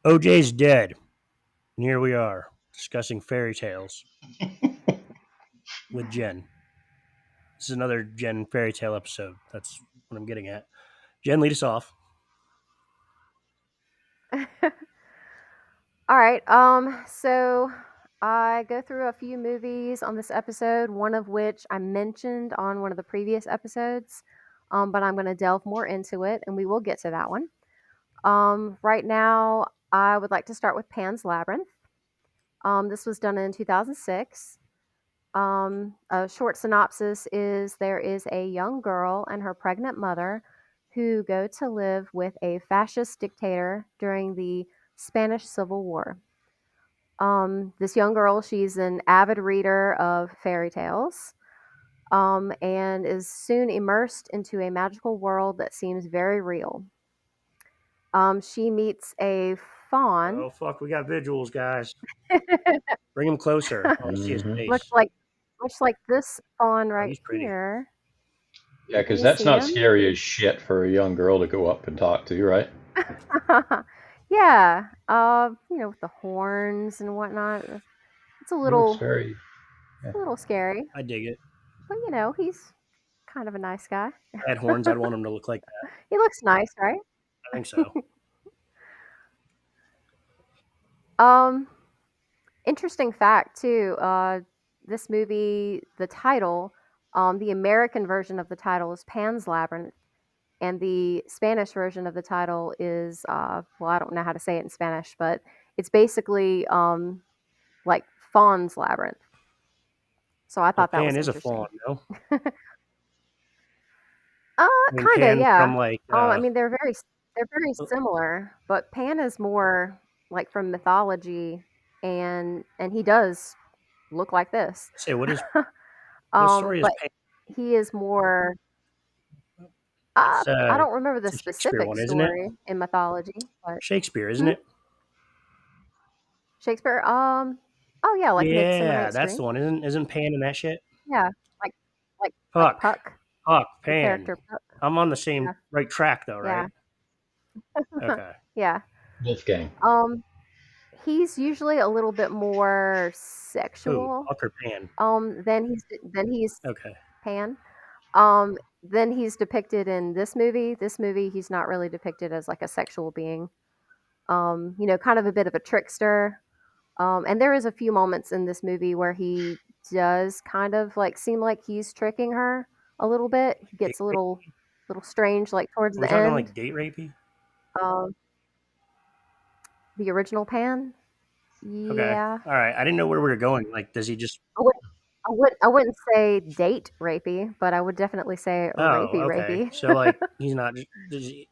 OJ's dead. And here we are discussing fairy tales with Jen. This is another Jen fairy tale episode. That's what I'm getting at. Jen, lead us off. All right. So I go through a few movies on this episode, one of which I mentioned on one of the previous episodes. But I'm going to delve more into it, and we will get to that one. Right now, I would like to start with Pan's Labyrinth. This was done in 2006. A short synopsis is there is a young girl and her pregnant mother who go to live with a fascist dictator during the Spanish Civil War. This young girl, she's an avid reader of fairy tales, and is soon immersed into a magical world that seems very real. She meets a fawn. Oh, fuck. We got visuals, guys. Bring him closer. I want to see his hmm looks face. like looks like this fawn Oh, right he's pretty. here. Yeah, Can because you that's see not him? scary as shit for a young girl to go up and talk to, right? Yeah. With the horns and whatnot. It's a He looks little very. it's Yeah. a little scary, I dig it. but he's kind of a nice guy. If I had horns, I'd want him to look like that. He looks nice, right? I think so. Um, Interesting fact too. This movie, the title, the American version of the title is Pan's Labyrinth, and the Spanish version of the title is well, I don't know how to say it in Spanish, but it's basically like Fawn's Labyrinth. So I Well, thought that Pan was is a fawn, interesting. no? I mean, Kinda, Pan yeah. from like, I mean, they're very similar, but Pan is more like from mythology, and he does look like this. say, what story is But Pan? he is more. It's, I don't remember the it's a Shakespeare specific one, isn't it? story in mythology, but Shakespeare, isn't hmm? it? Shakespeare. Oh yeah, like Midsummer Yeah, Night's that's the Dream. one. Isn't Pan in that shit? Yeah, like like Puck. Puck, Puck, the Pan. character Puck. I'm on the same Yeah, right track though, yeah, right? Okay. yeah. Wolfgang. Um, he's usually a little bit more Who? sexual. Puck or Pan? Than he's Okay. Pan. Then he's depicted in this movie. This movie, he's not really depicted as like a sexual being. Kind of a bit of a trickster. And there is a few moments in this movie where he does kind of like seem like he's tricking her a little bit. He Date gets a rape? little strange like towards Are we the talking end. like date rapey? Um, the original Pan, Okay. yeah. All right. I didn't know where we were going. Like, does he just? I wouldn't say date rapey, but I would definitely say Oh, rapey okay. rapey. So like, he's not.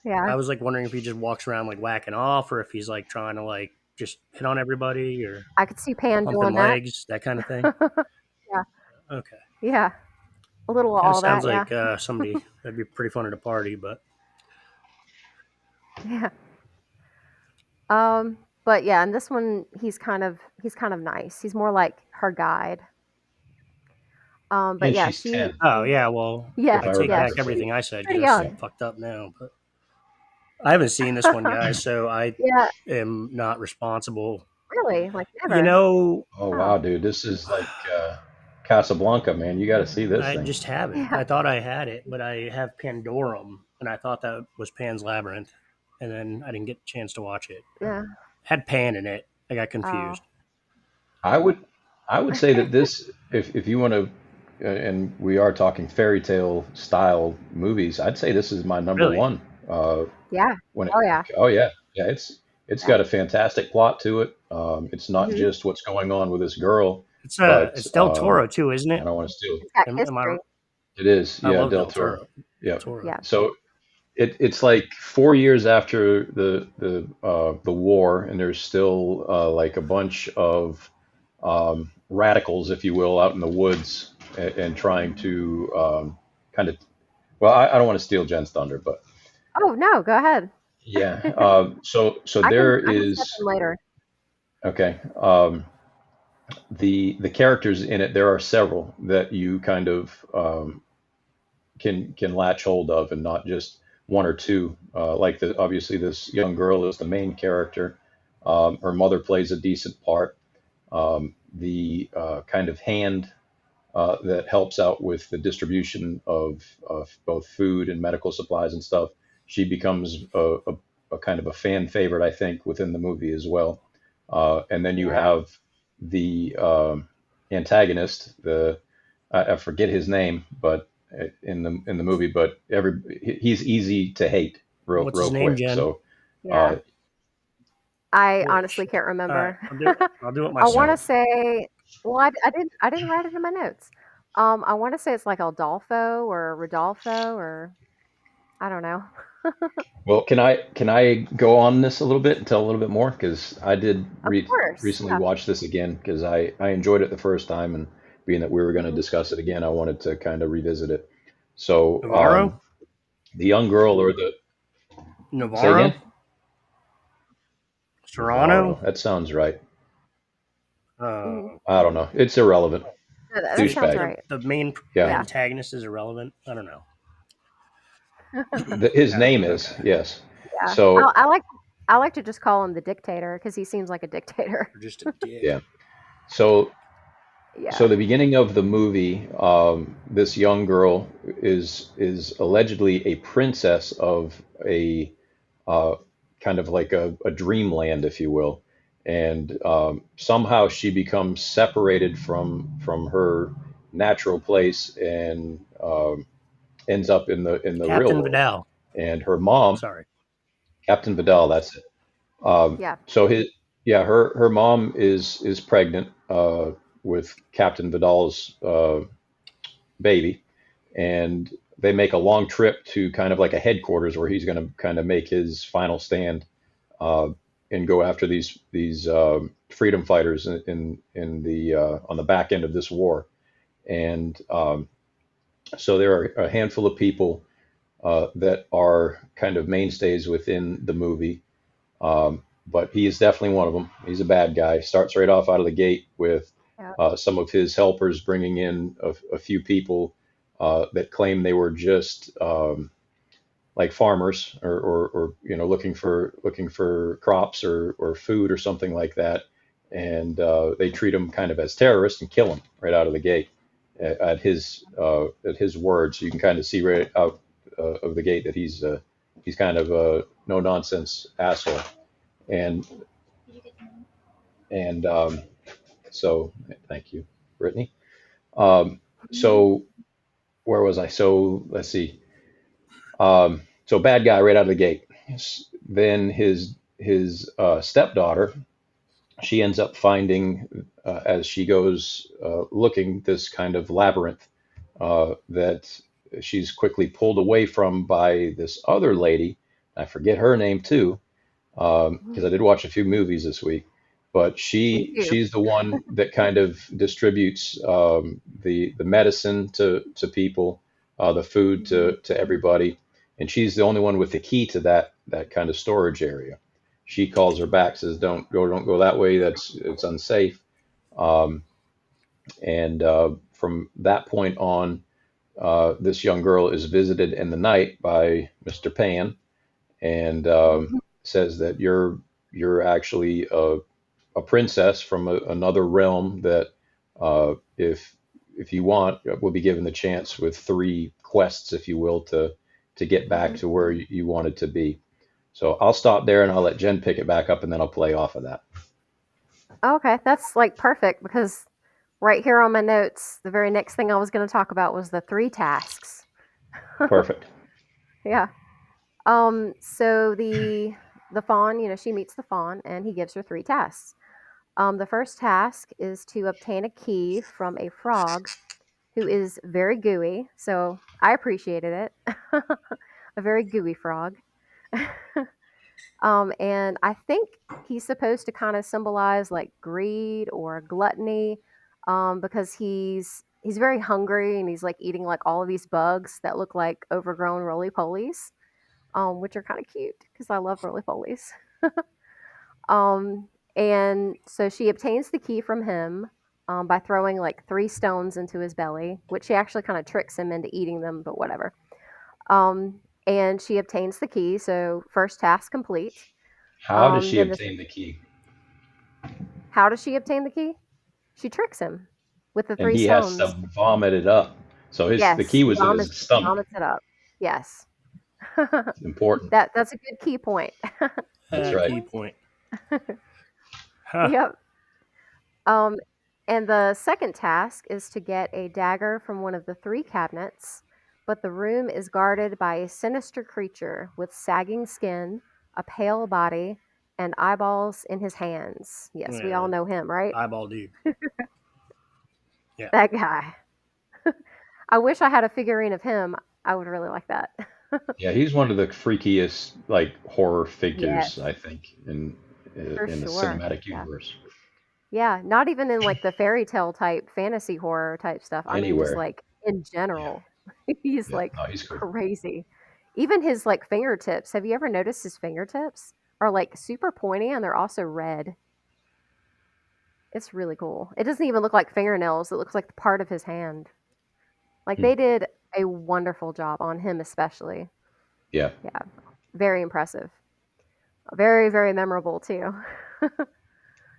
Yeah, I was like wondering if he just walks around like whacking off, or if he's like trying to like just hit on everybody, or I could see Pan pumping doing that. legs, that kind of thing. Yeah, Okay. yeah, a little of Kind of all sounds that. Yeah, like somebody that'd be pretty fun at a party, but yeah. But yeah, in this one, he's kind of nice. He's more like her guide. But And yeah, she's 10, oh yeah. Well, yeah, if I I take yeah, back remember she's right. everything I said pretty because that's Yeah. young. fucked up now. But I haven't seen this one, guys, so I Yeah, am not responsible. really, like You never. know, Oh Oh, wow, dude, this is like Casablanca, man. You got to see this I thing. just haven't. yeah. I thought I had it, but I have Pandorum, and I thought that was Pan's Labyrinth, and then I didn't get a chance to watch it. Yeah. Had Pan in it. I got Oh. confused. I would I would say that this, if you want to, and we are talking fairy tale style movies, I'd say this is my number Really? one. Uh, Yeah. when Oh yeah. oh yeah, yeah, it's Yeah. got a fantastic plot to it. It's not Mhm. just what's going on with this girl, but It's Del Toro too, isn't I it? don't want to steal. It's got Am I? history. It is, I yeah, love Del Del Toro. Toro. Del Yeah. Toro. Yeah. So it's like 4 years after the war, and there's still like a bunch of radicals, if you will, out in the woods and trying to kind of. Well, I don't want to steal Jen's thunder, but Oh no, go ahead. yeah. So I can there I can step in is later. okay. The characters in it, there are several that you kind of can latch hold of, and not just one or two. Like obviously this young girl is the main character. Her mother plays a decent part. The kind of hand that helps out with the distribution of both food and medical supplies and stuff. She becomes a kind of a fan favorite, I think, within the movie as well. And then you Yeah. have the antagonist, I forget his name, but in the movie, but he's easy to hate What's his real name, quick. Jen? So Yeah. uh, I honestly Wish. can't All right, remember. I'll do it I want to myself. say, well, I didn't write it in my notes. I want to say it's like Aldolfo or Rodolfo or I don't know. well, can I go on this a little bit and tell a little bit more? Because I did Of course, recently yeah. watch this again because I enjoyed it the first time, and being that we were going to Mhm. discuss it again, I wanted to kind of revisit it. So Navarro? the young girl, or the say again, Navarro? Navarro. Serrano? That sounds right. Mhm. I don't know. It's irrelevant. That sounds Douchebag. The, right. the main Yeah. Yeah. antagonist is irrelevant. I don't know. His Okay. name is, Okay. yes. Yeah. I, So I like I like to just call him the dictator because he seems like a dictator. You're just a dick. yeah. So Yeah. the beginning of the movie, this young girl is allegedly a princess of a uh, kind of like a dreamland, if you will, and somehow she becomes separated from her natural place and ends up in the real Captain world. Vidal. And her mom, Sorry. Captain Vidal, that's it. Yeah. So yeah, her mom is pregnant with Captain Vidal's baby, and they make a long trip to kind of like a headquarters where he's going to kind of make his final stand uh, and go after these freedom fighters in the on the back end of this war. And so there are a handful of people that are kind of mainstays within the movie. But he is definitely one of them. He's a bad guy. Starts right off out of the gate with Yeah. some of his helpers bringing in a few people that claim they were just like farmers or looking for crops or food or something like that, and they treat them kind of as terrorists and kill them right out of the gate at his word. So you can kind of see right out of the gate that he's kind of a no nonsense asshole. And and so thank you, Brittany. So where was I? So let's see. So bad guy right out of the gate. Then his stepdaughter, she ends up finding as she goes looking this kind of labyrinth that she's quickly pulled away from by this other lady. I forget her name too, because I did watch a few movies this week. But Me too. she's the one that kind of distributes the medicine to people, the food to everybody, and she's the only one with the key to that kind of storage area. She calls her back, says, don't go that way. It's unsafe." Um, and from that point on, this young girl is visited in the night by Mr. Pan, and says that you're actually a princess from another realm that if you want will be given the chance with three quests, if you will, to get back Mhm. to where you wanted to be. So I'll stop there and I'll let Jen pick it back up and then I'll play off of that. Okay, that's like perfect because right here on my notes, the very next thing I was going to talk about was the three tasks. Perfect. Yeah. So the fawn, she meets the fawn and he gives her three tasks. The first task is to obtain a key from a frog who is very gooey. So I appreciated it. A very gooey frog. And I think he's supposed to kind of symbolize like greed or gluttony, because he's very hungry and he's like eating like all of these bugs that look like overgrown roly polies, which are kind of cute because I love roly polies. Um, and so she obtains the key from him by throwing like three stones into his belly, which she actually kind of tricks him into eating them, but whatever. And she obtains the key, so first task complete. How does she Then the obtain the key? How does she obtain the key? She tricks him with the and three he has to stones. vomit it up. So the Yes, key he was in his stomach. vomits it up. Yes. Important. That's a good key point. That's right. Key point. Huh. Yep. Um, and the second task is to get a dagger from one of the three cabinets, but the room is guarded by a sinister creature with sagging skin, a pale body, and eyeballs in his hands. Yes, we all Yeah, know him, right? eyeball dude. Yeah. That guy. I wish I had a figurine of him. I would really like that. Yeah, he's one of the freakiest like horror Yes, figures I think for in the sure. cinematic Yeah. universe Yeah, not even in like the fairy tale type fantasy horror type stuff. I mean, just anywhere. like in Yeah, general, he's yeah. like No, he's cool. crazy. Even his like fingertips. Have you ever noticed his fingertips are like super pointy and they're also red? It's really cool. It doesn't even look like fingernails. It looks like the part of his hand. Like Hmm. they did a wonderful job on him, especially. Yeah. Yeah, very impressive. Very, very memorable too.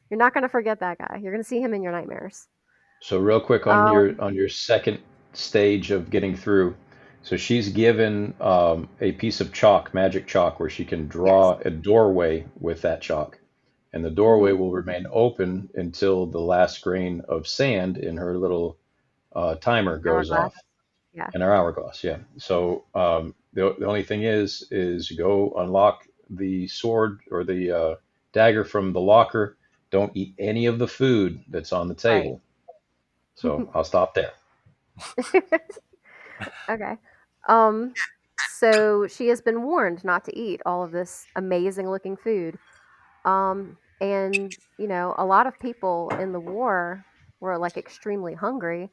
You're not gonna forget that guy. You're gonna see him in your nightmares. So real quick Um, on your second stage of getting through. So she's given a piece of chalk, magic chalk, where she can yes. draw a doorway with that chalk, and the doorway Mhm. will remain open until the last grain of sand in her little timer goes Hourglass. off. Yeah. In our hourglass, yeah. So the only thing is go unlock the sword or the dagger from the locker. Don't eat any of the food that's on the Right. table. So I'll stop there. Okay. Um, so she has been warned not to eat all of this amazing looking food. And a lot of people in the war were like extremely hungry.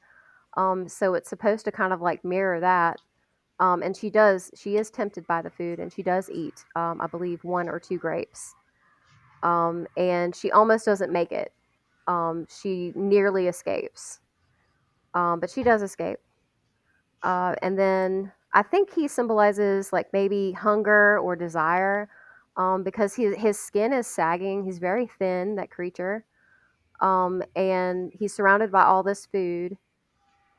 So it's supposed to kind of like mirror that. And she is tempted by the food and she does eat, I believe, one or two grapes. And she almost doesn't make it. She nearly escapes. But she does escape. And then I think he symbolizes like maybe hunger or desire, because his skin is sagging. He's very thin, that creature, and he's surrounded by all this food.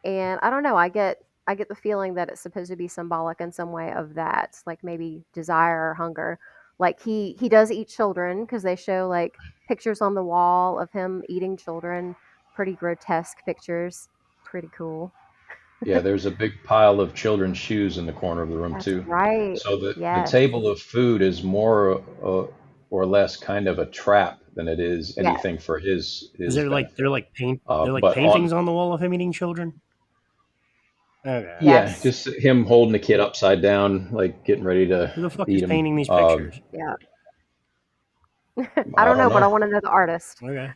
And I don't know. I get the feeling that it's supposed to be symbolic in some way of that, like maybe desire or hunger. Like he does eat children because they show like pictures on the wall of him eating children, pretty grotesque pictures, pretty cool. Yeah, there's a big pile of children's shoes in the corner of the room That's too. right. So the Yes. table of food is more or less kind of a trap than it is Yes. anything for Is his there like benefit. they're like But on paintings on the wall of him eating children? Okay. Yeah, Yes. just him holding the kid upside down, like getting ready to Who the fuck is eat him. painting these pictures? Yeah. I I don't don't know, but I know. want to know the artist. Okay.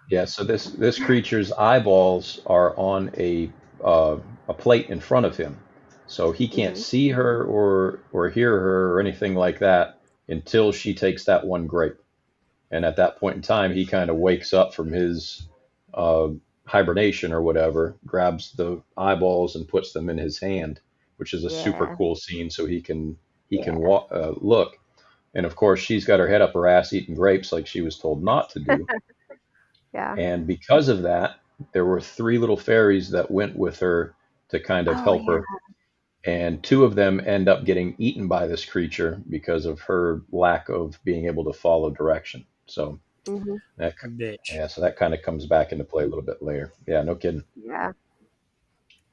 Yeah, so this creature's eyeballs are on a plate in front of him, so he can't Hmm. see her or hear her or anything like that until she takes that one grape. And at that point in time, he kind of wakes up from his uh, hibernation or whatever, grabs the eyeballs and puts them in his hand, which is a super Yeah. cool scene. So he can Yeah. look. And of course, she's got her head up her ass eating grapes like she was told not to do. Yeah. And because of that, there were three little fairies that went with her to kind of Oh help yeah. her. And two of them end up getting eaten by this creature because of her lack of being able to follow direction. So Hmm. that, Bitch. yeah, so that kind of comes back into play a little bit later. Yeah, no kidding. Yeah.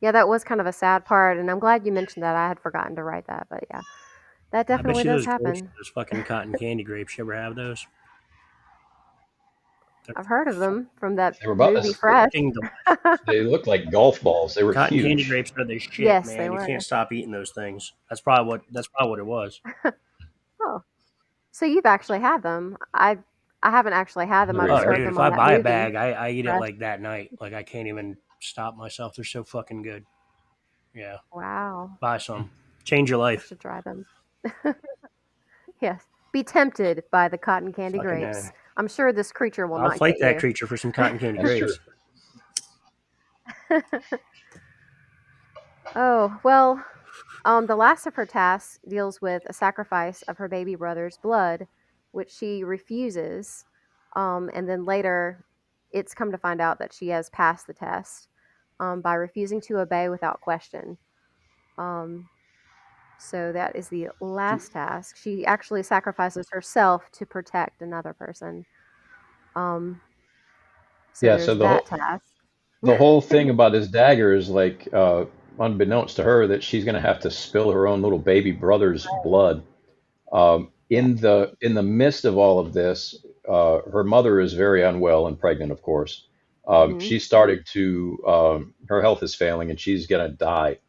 Yeah, that was kind of a sad part, and I'm glad you mentioned that. I had forgotten to write that, but yeah, that I bet definitely you does those grapes, happen. those fucking cotton candy grapes. You ever have those? They're I've heard of them from that They were about movie this, Fresh. fucking they looked like golf balls. They were cotton candy huge. grapes are the shit, Yes, they man. You were. can't stop eating those things. That's probably what it was. Oh, so you've actually had them. I haven't actually had them. I Hungry, just Oh, are heard dude, you? if them on I that buy a movie bag, I eat it Fresh. like that night. Like I can't even stop myself. They're so fucking good. Yeah, Wow, buy some. Change your I life. should try them. Yes, be tempted by the cotton candy Fucking grapes. I'm sure this creature will I'll not fight get that you. creature for some cotton candy That's true. grapes. Oh, well, the last of her tasks deals with a sacrifice of her baby brother's blood, which she refuses. And then later, it's come to find out that she has passed the test by refusing to obey without question. Um, so that is the last task. She actually sacrifices herself to protect another person. Um, so Yeah, so there's that task. the whole thing about this dagger is like, unbeknownst to her, that she's going to have to spill her own little baby brother's blood. Yeah. In the midst of all of this, her mother is very unwell and pregnant, of course. Hmm. She's starting to her health is failing, and she's going to die.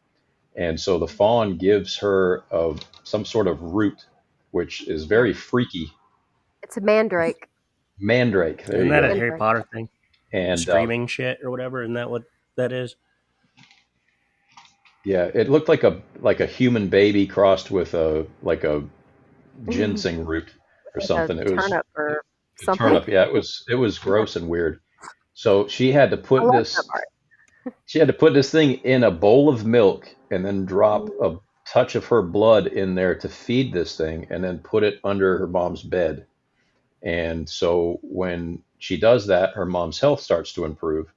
And so the fawn gives her some sort of root, which is Yeah. very freaky. It's a mandrake. Mandrake. There Isn't you that a go. Harry Mandrake. Potter thing? And Screaming shit or whatever? Isn't that what that is? yeah, it looked like a human baby crossed with a Like ginseng root or a something. It was turnip or a something. turnip. Yeah, it was gross and weird. So she had to I put love that this part. she had to put this thing in a bowl of milk and then drop Mhm. a touch of her blood in there to feed this thing and then put it under her mom's bed. And so when she does that, her mom's health starts to improve.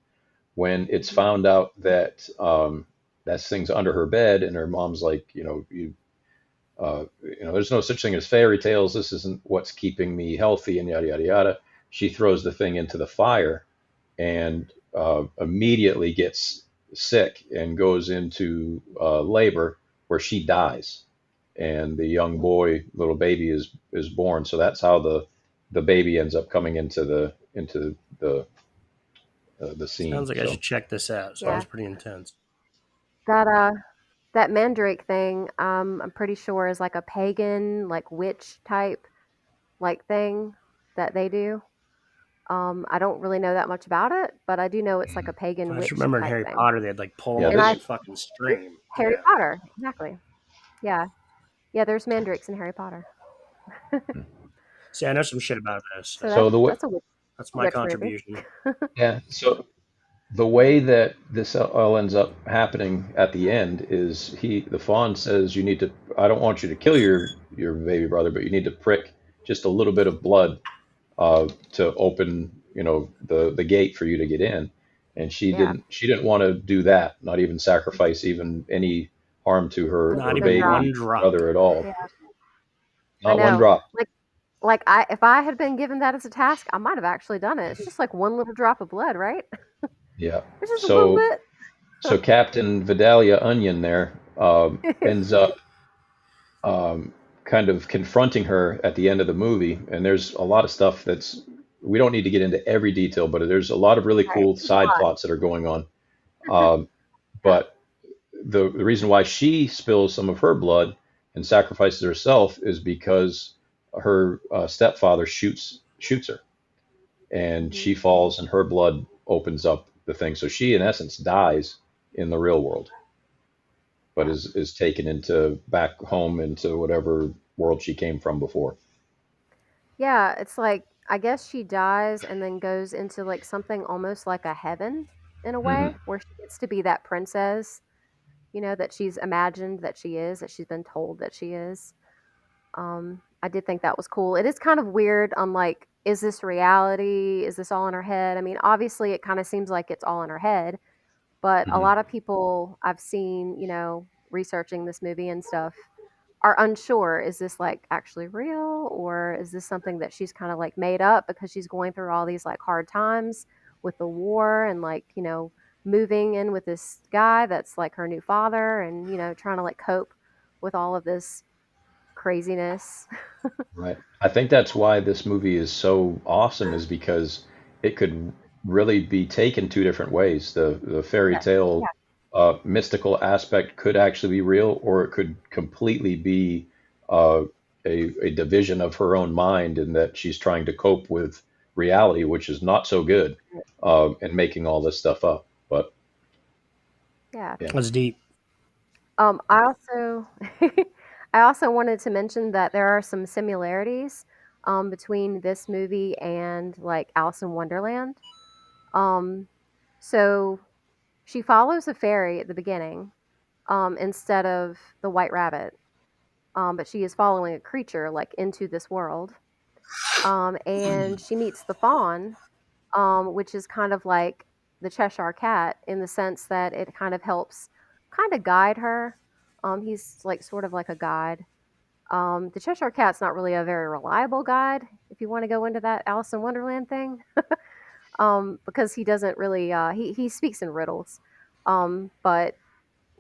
When it's Mhm. found out that that thing's under her bed, and her mom's like, there's no such thing as fairy tales. This isn't what's keeping me healthy, and yada yada yada. She throws the thing into the fire and immediately gets sick and goes into labor, where she dies, and the young boy, little baby, is born. So that's how the baby ends up coming into the scene. Sounds like I So should check this out. Yeah. Sounds pretty intense. That that mandrake thing, I'm pretty sure is like a pagan, like witch type like thing that they do. I don't really know that much about it, but I do know it's like a pagan I just witch remember in type Harry thing. Potter they had like pull them yeah, And into I that this fucking see stream. Harry Yeah. Potter, exactly. Yeah. Yeah, there's mandrakes in Harry Potter. See, I know some shit about this. So so that's That's a my witch movie. contribution. the way that this all ends up happening at the end is the fawn says, you need to, I don't want you to kill your baby brother, but you need to prick just a little bit of blood to open, the gate for you to get in. And Yeah. she didn't want to do that, not even sacrifice even any harm to Not Not her even a even drop. baby one drop. brother at all. Yeah. I Not one know. drop. Like I if I had been given that as a task, I might have actually done it. It's just like one little drop of blood, right? Yeah. It's just a little So bit. Captain Vidalia Onion there ends up kind of confronting her at the end of the movie. And there's a lot of stuff we don't need to get into every detail, but there's a lot of really Right. cool There's a side lot. plots that are going on. Um, Yeah. but the reason why she spills some of her blood and sacrifices herself is because her stepfather shoots her, and Mhm. she falls, and her blood opens up the thing. So she, in essence, dies in the real world, but Yeah. is taken into back home into whatever world she came from before. Yeah, it's like I guess she dies and then goes into like something almost like a heaven in a Hmm. way where she gets to be that princess, that she's imagined that she's been told that she is. I did think that was cool. It is kind of weird on like, is this reality? Is this all in her head? I mean, obviously it kind of seems like it's all in her head, but a Hmm. lot of people I've seen, researching this movie and stuff are unsure, is this like actually real, or is this something that she's kind of like made up because she's going through all these like hard times with the war and like, moving in with this guy that's like her new father and, trying to like cope with all of this craziness. Right. I think that's why this movie is so awesome, is because it could really be taken two different ways. The fairy Yes. Yeah. tale mystical aspect could actually be real, or it could completely be uh, a division of her own mind, in that she's trying to cope with reality, which is not so good, and making all this stuff up. But Yeah. yeah. That's deep. I also I also wanted to mention that there are some similarities between this movie and like Alice in Wonderland. Um, so she follows a fairy at the beginning instead of the white rabbit, but she is following a creature like into this world. And she meets the fawn, which is kind of like the Cheshire Cat in the sense that it kind of helps kind of guide her. He's like sort of like a guide. The Cheshire Cat's not really a very reliable guide if you want to go into that Alice in Wonderland thing, because he doesn't really he speaks in riddles, but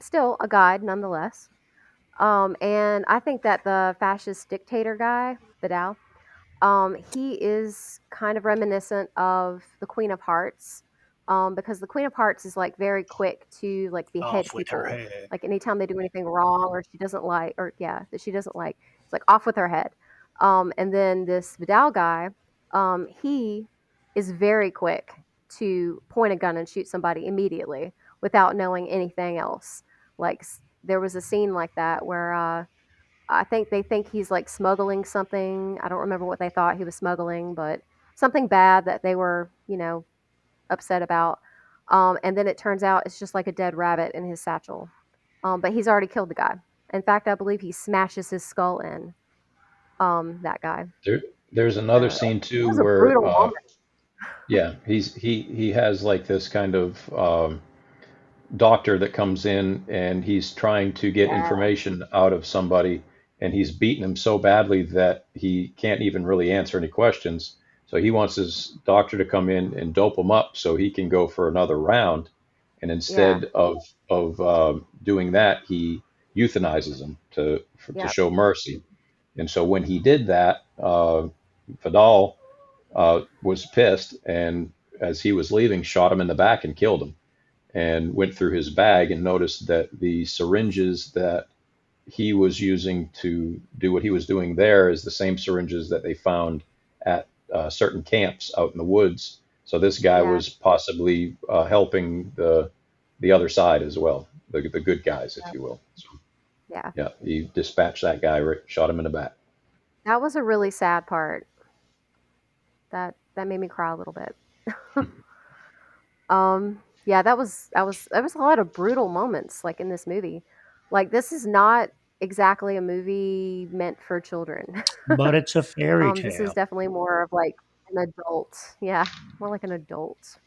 still a guide nonetheless. And I think that the fascist dictator guy, Vidal, he is kind of reminiscent of the Queen of Hearts, because the Queen of Hearts is like very quick to like behead Off with her people. head. Like anytime they do anything wrong or she doesn't like, or yeah, that she doesn't like, it's like off with her head. And then this Vidal guy, he is very quick to point a gun and shoot somebody immediately without knowing anything else. Like there was a scene like that where I think they think he's like smuggling something. I don't remember what they thought he was smuggling, but something bad that they were, upset about. And then it turns out it's just like a dead rabbit in his satchel. But he's already killed the guy. In fact, I believe he smashes his skull in, that guy. There, there's So another scene it too was a where, brutal moment. yeah, he has like this kind of doctor that comes in and he's trying to get Yeah, information out of somebody, and he's beaten him so badly that he can't even really answer any questions. So he wants his doctor to come in and dope him up so he can go for another round. And yeah, instead of doing that, he euthanizes him to yeah, show mercy. And so when he did that, Vidal was pissed, and as he was leaving, shot him in the back and killed him, and went through his bag and noticed that the syringes that he was using to do what he was doing there is the same syringes that they found at certain camps out in the woods. So this guy yeah, was possibly helping the other side as well, the good guys, if yeah, you will. So yeah. yeah, he dispatched that guy, right, shot him in the back. That was a really sad part. That made me cry a little bit. Yeah, that was a lot of brutal moments like in this movie. Like this is not exactly a movie meant for children. But it's a fairy This is tale. definitely more of like an adult, yeah, more like an adult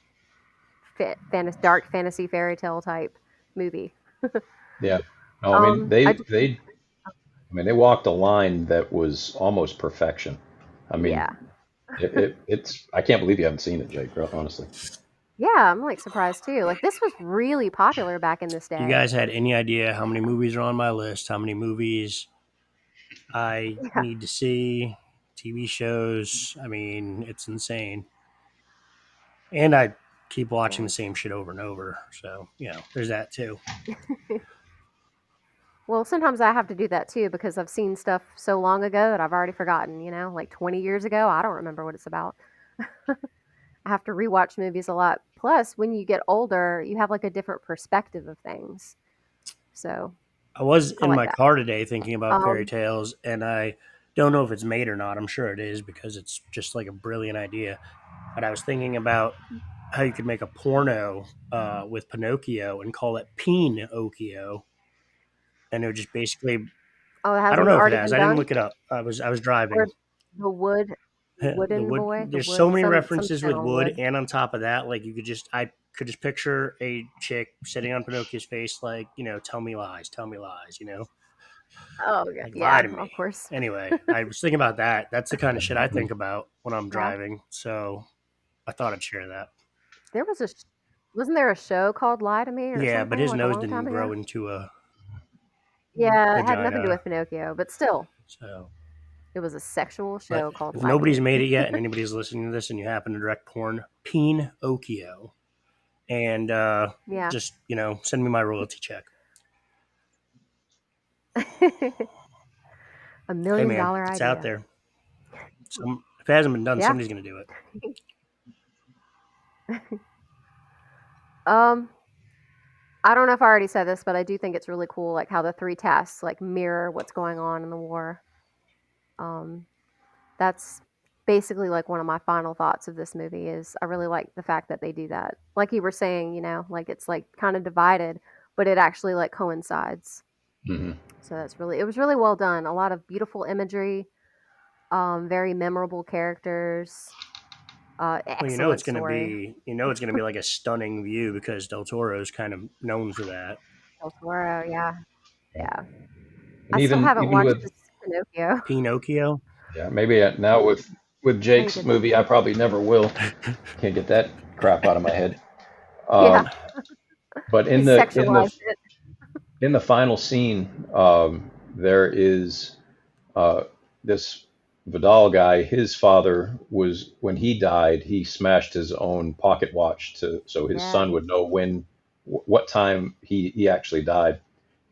dark fantasy fairy tale type movie. Yeah. No, I mean I just, they walked a line that was almost perfection. I mean, yeah, it's I can't believe you haven't seen it, Jake. Honestly. yeah, I'm like surprised too. Like this was really popular back in this If you day. guys had any idea how many movies are on my list, how many movies I Yeah, need to see, TV shows, I mean, it's insane. And I keep watching yeah. the same shit over and over. So, there's that too. Well, sometimes I have to do that too because I've seen stuff so long ago that I've already forgotten, like 20 years ago, I don't remember what it's about. I have to rewatch movies a lot. Plus, when you get older, you have like a different perspective of things. So, I was I in like my that. car today thinking about fairy Um, tales, and I don't know if it's made or not. I'm sure it is because it's just like a brilliant idea. But I was thinking about how you could make a porno with Pinocchio and call it Pinocchio, and it would just basically. oh, it I don't hasn't know if it already has. been I didn't done? look it up. I was Or driving. the The wooden wood. boy, the There's so wood, many some references shit with on wood, wood. and on top of that, like I could just picture a chick sitting on Pinocchio's face, like tell me lies, tell me lies, Oh, like lie yeah, to me. of course. Anyway, I was thinking about that. That's the kind of shit I Mhm. think about when I'm Yeah. driving. So I thought I'd share that. There was wasn't there a show called Lie to Me or Yeah, but something his like a nose long time didn't ago? grow into a Yeah, it had nothing to do vagina. with Pinocchio, but still, So, it was a sexual but show called if Lie to nobody's Me. made it yet, and anybody's listening to this, and you happen to direct porn, Pinocchio, and Yeah. just send me my royalty check. A Hey million man, dollar it's out idea. there. If it hasn't been done, Yeah. somebody's gonna do it. Um, I don't know if I already said this, but I do think it's really cool, like how the three tasks like mirror what's going on in the war. Um, that's basically like one of my final thoughts of this movie is I really like the fact that they do that. Like you were saying, like it's like kind of divided, but it actually like coincides. Mhm. So it was really well done. A lot of beautiful imagery. Very memorable characters. Well, you know it's Excellent going to story. be, like a stunning view because Del Toro's kind of known for that. El Toro, yeah, Yeah. yeah. And I still haven't even watched with this Pinocchio. yeah, Pinocchio. yeah, maybe now with I need Jake's to. movie, I probably never will. Can't get that crap out of my head. Yeah, Um, but he sexualized it. in the final scene, there is uh, this Vidal guy. His father was when he died, he smashed his own pocket watch to so his Yeah. son would know what time he actually died.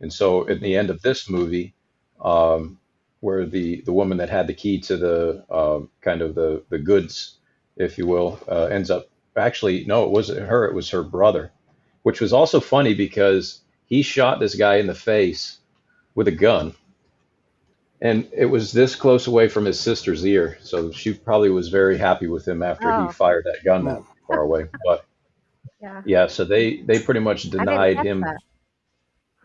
And so at the Mhm. end of this movie, um, where the woman that had the key to the kind of the goods, if you will, ends up actually no, it wasn't her, it was her brother, which was also funny because he shot this guy in the face with a gun, and it was this close away from his sister's ear. So she probably was very happy with him after he Oh, fired that gun Hmm. that far away. But yeah. yeah, so they pretty much I didn't denied catch him. that.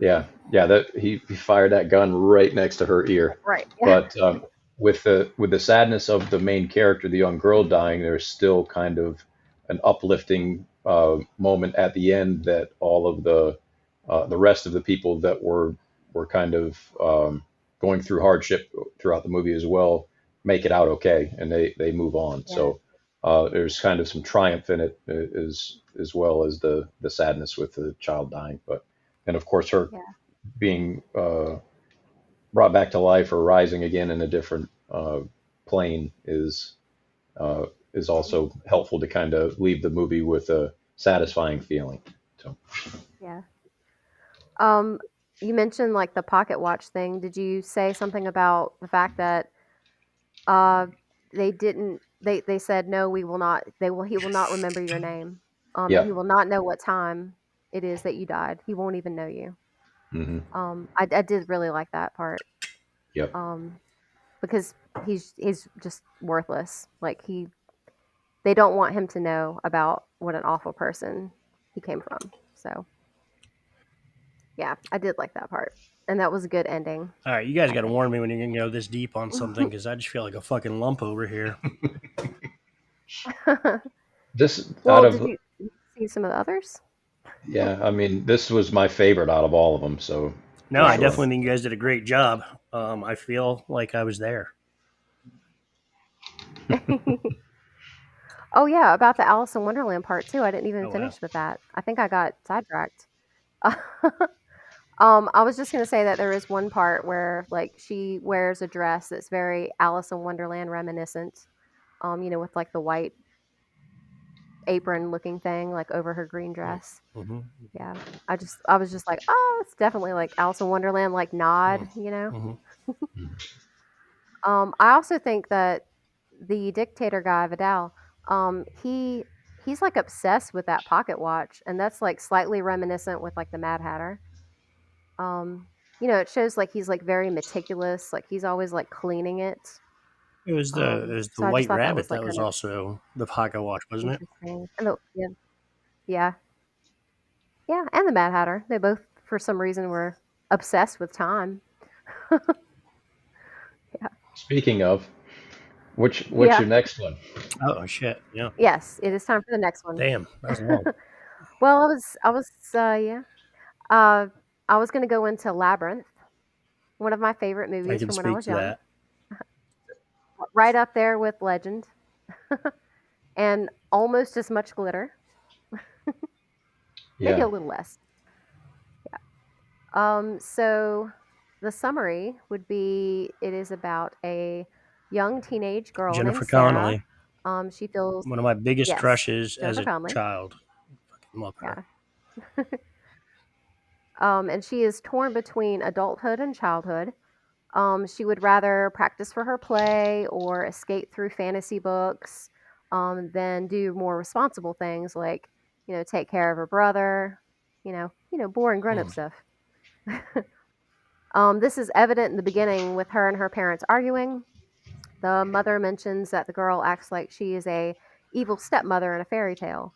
Yeah, yeah, that he fired that gun right next to her ear. Right. Yeah. But with the sadness of the main character, the young girl dying, there's still kind of an uplifting moment at the end that all of the rest of the people that were kind of going through hardship throughout the movie as well make it out okay, and they move on. Yeah. So there's kind of some triumph in it as well as the sadness with the child dying. But and of course her Yeah. being brought back to life or rising again in a different plane uh, is also helpful to kind of leave the movie with a satisfying feeling. So Yeah. Um, you mentioned like the pocket watch thing. Did you say something about the fact that uh they didn't they said no, we will not he will not remember your name. And yeah, he will not know what time it is that you died. He won't even know you. hmm, I did really like that part. yep. Um, because he's just worthless. Like they don't want him to know about what an awful person he came from. So yeah, I did like that part, and that was a good ending, All right, you guys I got to think. warn me when you're going to go this deep on something because I just feel like a fucking lump over here. Just out Well, of did you see some of the others? yeah, I mean this was my favorite out of all of them. So No, for I sure. Yes. definitely think you guys did a great job. I feel like I was there. Oh yeah, about the Alice in Wonderland part too. I didn't even Oh wow. finish with that. I think I got sidetracked. I was just gonna say that there is one part where like she wears a dress that's very Alice in Wonderland reminiscent. With like the white apron looking thing like over her green dress. Mm-hmm. Yeah. I was just like, oh, it's definitely like Alice in Wonderland like nod, you know. Mm-hmm. I also think that the dictator guy, Vidal, he's like obsessed with that pocket watch, and that's like slightly reminiscent with like the Mad Hatter. It shows like he's like very meticulous, like he's always like cleaning it. It was the So I just White thought that Rabbit was that like was kind of also the pocket watch, wasn't it? interesting. And yeah, yeah, yeah, and the Mad Hatter, they both for some reason were obsessed with time. Yeah, Speaking of, what's yeah, your next one? Oh shit! Yeah. yes, it is time for the next one. Damn, that was long. Well, yeah, uh, I was gonna go into Labyrinth, one of my favorite I movies can from when I speak was to young, that. right up there with Legend, and almost as much glitter, maybe Yeah, a little less. So the summary would be it is about a young teenage girl named Jennifer Sarah. Connelly, She feels, one of my biggest yes, crushes as Jennifer a Connelly. child. Fucking love her. Yeah. And she is torn between adulthood and childhood. She would rather practice for her play or escape through fantasy books than do more responsible things like, take care of her brother, boring grown up Mm. stuff. This is evident in the beginning with her and her parents arguing. The mother mentions that the girl acts like she is a evil stepmother in a fairy tale.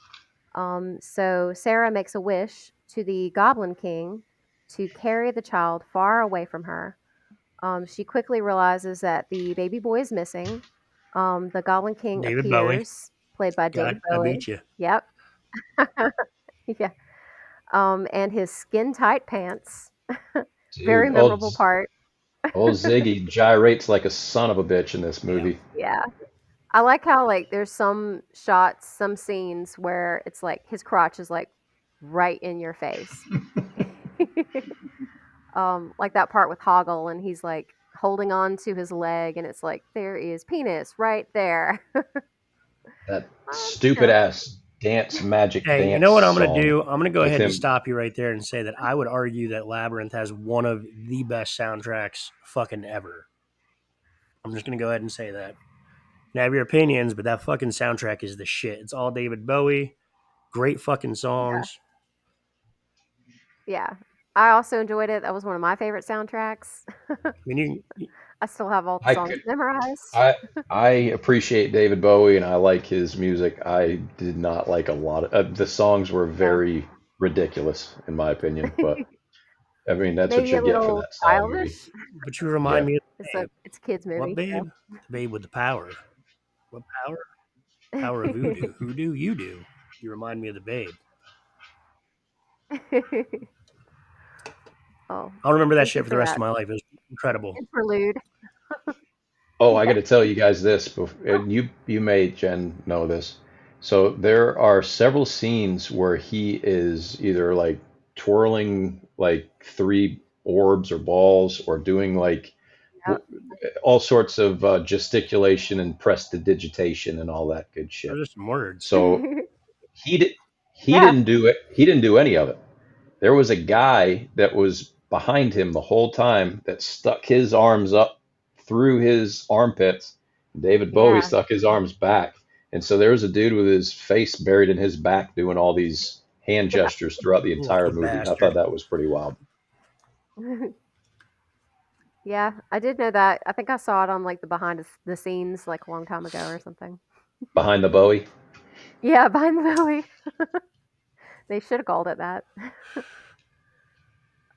So Sarah makes a wish to the Goblin King to carry the child far away from her. She quickly realizes that the baby boy is missing. The Goblin King David Bowie. appears, played by David I Bowie. beat you. Yep. Yeah. And his skin tight pants. Very Dude, memorable part. old Ziggy gyrates like a son of a bitch in this Yeah. movie. Yeah. I like how like there's some shots, some scenes where it's like his crotch is like right in your face. Like that part with Hoggle and he's like holding on to his leg and it's like there is penis right there. That You stupid know. ass magic Hey, you dance know what I'm going to song do? I'm going to go with ahead and him stop you right there and say that I would argue that Labyrinth has one of the best soundtracks fucking ever. I'm just going to go ahead and say that. You can have your opinions, but that fucking soundtrack is the shit. It's all David Bowie. Great fucking Yeah. songs. Yeah. I also enjoyed it. That was one of my favorite soundtracks. I mean, I still have all the I songs could memorized. I I appreciate David Bowie and I like his music. I did not like a lot of the songs were Yeah. very ridiculous in my opinion, but I mean that's what Maybe you a get for little that style of movie. childish. but you remind Yeah. me of the babe. It's a kids What movie, babe? The babe with the power. What power? Power of so. voodoo. Who do you do? You remind me of the babe. Oh, I'll remember that thank you shit for for the rest of that my life. It was incredible. interlude. Oh, I got Yeah. to tell you guys this, and you may, Jen, know this. So there are several scenes where he is either like twirling like three orbs or balls, or doing like Yep. all sorts of gesticulation and prestidigitation and all that good shit. Those are some words. So he did he Yeah. didn't do it. He didn't do any of it. There was a guy that was behind him the whole time that stuck his arms up through his armpits. David Bowie Yeah. stuck his arms back. And so there was a dude with his face buried in his back doing all these hand gestures throughout the entire Lucky movie. I thought bastard. that was pretty wild. Yeah, I did know that. I think I saw it on like the behind the scenes like a long time ago or something. Behind the Bowie. Yeah, behind the Bowie. They should have called it that.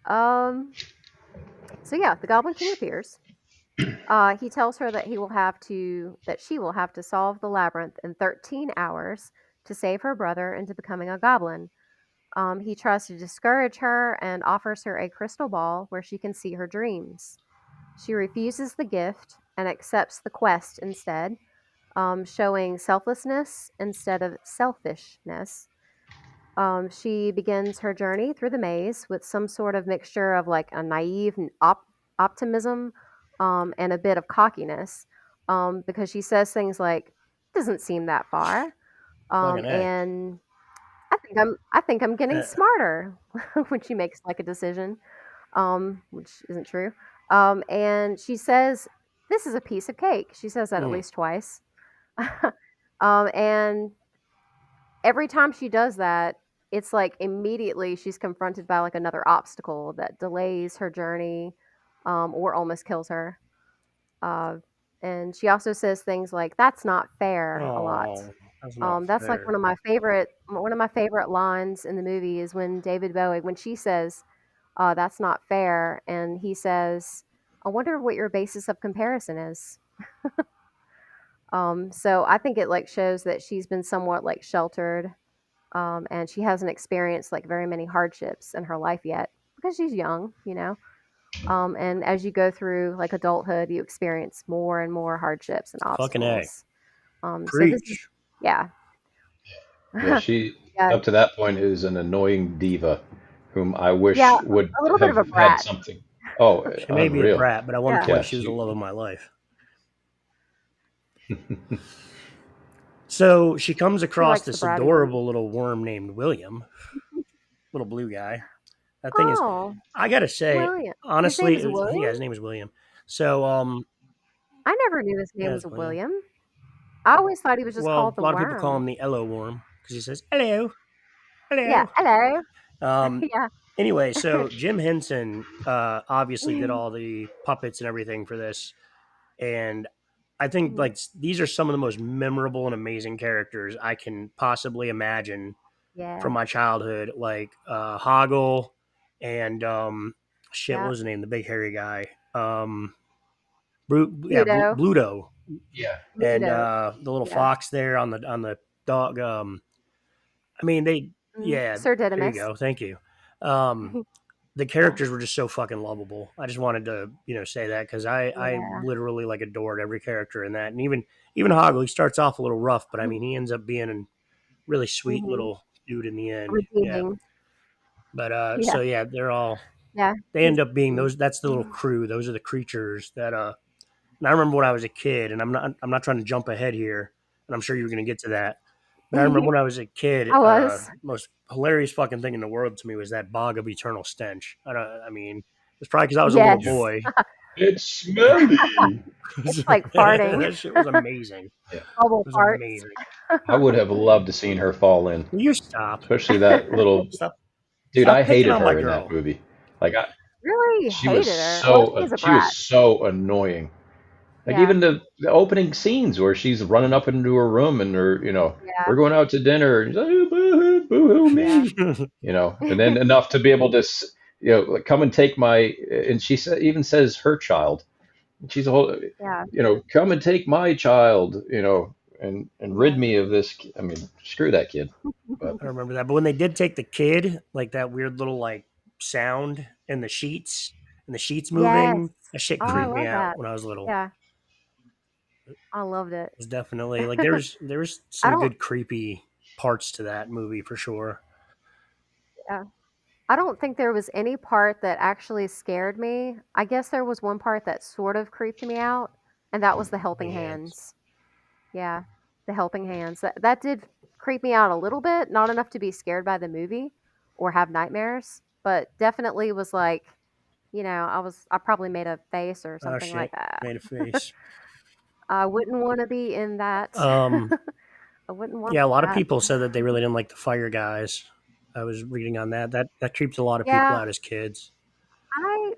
Um. So yeah, the Goblin King appears. He tells her that she will have to solve the labyrinth in 13 hours to save her brother into becoming a goblin. He tries to discourage her and offers her a crystal ball where she can see her dreams. She refuses the gift and accepts the quest instead, showing selflessness instead of selfishness. She begins her journey through the maze with some sort of mixture of like a naive optimism and a bit of cockiness because she says things like, "Doesn't seem that far," Fucking A. and I think I'm getting smarter when she makes like a decision, which isn't true. And she says, "This is a piece of cake." She says that at Mm. least twice. And every time she does that, it's like immediately she's confronted by like another obstacle that delays her journey or almost kills her. Uh, and she also says things like "That's not fair" a lot. Oh, that's not That's like fair. one of my favorite lines in the movie is when David Bowie when she says "That's not fair," and he says, "I wonder what your basis of comparison is." So I think it like shows that she's been somewhat like sheltered, and she hasn't experienced like very many hardships in her life yet because she's young, you know. And as you go through like adulthood, you experience more and more hardships and Fucking A. obstacles. So this is, Preach. yeah, Yeah, she yeah, up to that point is an annoying diva whom I yeah, wish would a little bit of a have had brat. something. Oh, She may be a unreal. brat, but at one Yeah. point Yeah, she was the she love of my life. So she comes She across likes the this bratty ones. adorable little worm named William, little blue guy. That thing is, Oh, I gotta say, William. His name honestly, is yeah, William. his name is William. So, I never knew his name yeah, was it's William. William. I always thought he was just Well, called a the lot of people call worm. him the Hello Worm because he says hello, Yeah. hello. Hello. Um, Yeah. anyway, so Jim Henson obviously did all the puppets and everything for this, and I think Mhm. like these are some of the most memorable and amazing characters I can possibly imagine from Yeah. my childhood, like Hoggle and shit. What Yeah. was the name? The big hairy guy. Ludo. Bluto, Yeah. and Ludo. the little Yeah. fox there on the dog. I mean, yeah, Sir there you Didymus. go. Thank you. Um, the Yeah. characters were just so fucking lovable. I just wanted to, say that because I Yeah. literally like adored every character in that, and even Hoggle. He starts off a little rough, but I mean, he ends up being a really sweet Mhm. little dude in the end. Yeah, Redeeming. but Yeah. so yeah, Yeah. they end He's up being mm, those. That's the little crew. Those are the creatures that. And I remember when I was a kid, and I'm not trying to jump ahead here, and I'm sure you were going to get to that. But I remember when I was a kid, I was. most hilarious fucking thing in the world to me was that bog of eternal stench. I mean, it's probably because I was a little Yeah. Yes. boy. It's smelly. It's like farting. That shit was amazing. It Yeah. Bubble was farts. amazing. I would have loved to seen her fall in, Will you stop? especially that little Stop! dude. Stop I picking hated on my her in that girl. movie. Like Really she was hated her. Well, she was a she was brat. so annoying. Like Yeah. even the opening scenes where she's running up into her room and Yeah. we're going out to dinner and she's like, "Oh, boo-hoo, boo-hoo Yeah. me, and then enough to be able to like, come and take my, and even says her child. She's a whole, Yeah. come and take my child, and rid Yeah. me of this. I mean, screw that kid. But I remember that. But when they did take the kid, like that weird little like sound in the sheets and the sheets Yes. moving, that shit Oh, I creeped me love out that. when I was little. Yeah. I loved it. It was definitely like there's I some don't good creepy parts to that movie for sure. yeah. I don't think there was any part that actually scared me. I guess there was one part that sort of creeped me out, and that was the helping Helping hands. hands. Yeah, the helping hands. That did creep me out a little bit, not enough to be scared by the movie or have nightmares, but definitely was like, I probably made a face or Oh something like shit! that. Made a face. I wouldn't want to be in that. Um, I wouldn't want yeah, a lot of that. people said that they really didn't like the fire guys. I was reading on that. That creeped a lot of people Yeah, out as kids. I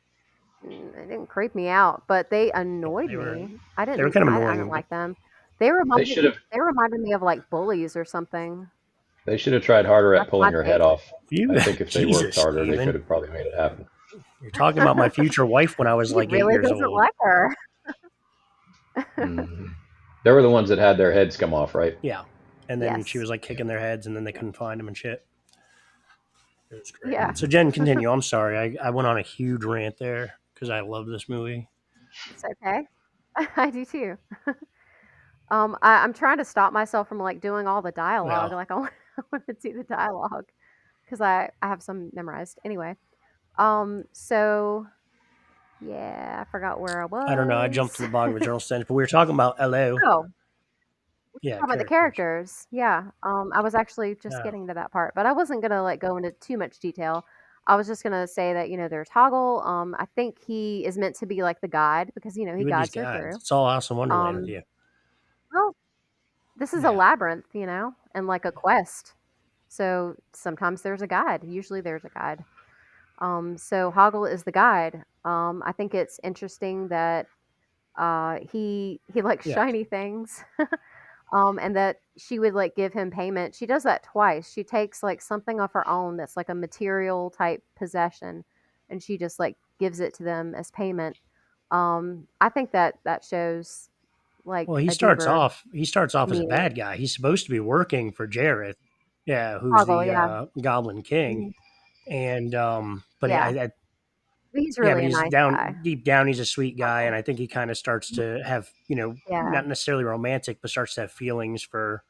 it didn't creep me out, but they Yeah, annoyed me. I they were didn't kind of I didn't annoying. like them. They they reminded should have they reminded me of like bullies or something. they should have tried harder at That's my pulling her head take. off. You, I think if they worked Jesus, harder, they could Steven. have probably made it happen. You're talking about my future wife when I was He like 8 really years doesn't old. like her. Hmm. They were the ones that had their heads come off, right? Yeah, and then she Yes. was like Yeah. kicking their heads, and then they couldn't find them and shit. It was great. Yeah, Hmm. So Jen, continue. I'm sorry, I went on a huge rant there because I love this movie. it's okay. I do too. I'm trying to stop myself from like doing all the dialogue. Well, Like I want to do the dialogue because I have some memorized anyway. So yeah, I forgot where I I don't know. I jumped was. to the bog of eternal stench, but we were talking about LO. Oh, Yeah, how about the characters. characters? Yeah. I was actually just Yeah, getting to that part, but I wasn't gonna like go into too much detail. I was just gonna say that there's Hoggle. I think he is meant to be like the guide because he you with these guides her guys. through. It's all Alice in Wonderland with Um, you. well, this is a Yeah. labyrinth, and like a quest. So sometimes there's a guide. Usually there's a guide. So Hoggle is the guide. I think it's interesting that he likes Yes. shiny things. And that she would like give him payment. She does that twice. She takes like something of her own that's like a material type possession, and she just like gives it to them as payment. I think that shows Well, like a deeper he starts off as a meaning. bad guy. He's supposed to be working for Jareth, yeah, who's Hoggle, the yeah. Goblin King, Mhm. and but Yeah. yeah, He's but really a he's nice guy, deep down, he's a sweet guy, and Hoggle. I think he kind of starts to have Yeah. not necessarily romantic, but starts to have feelings for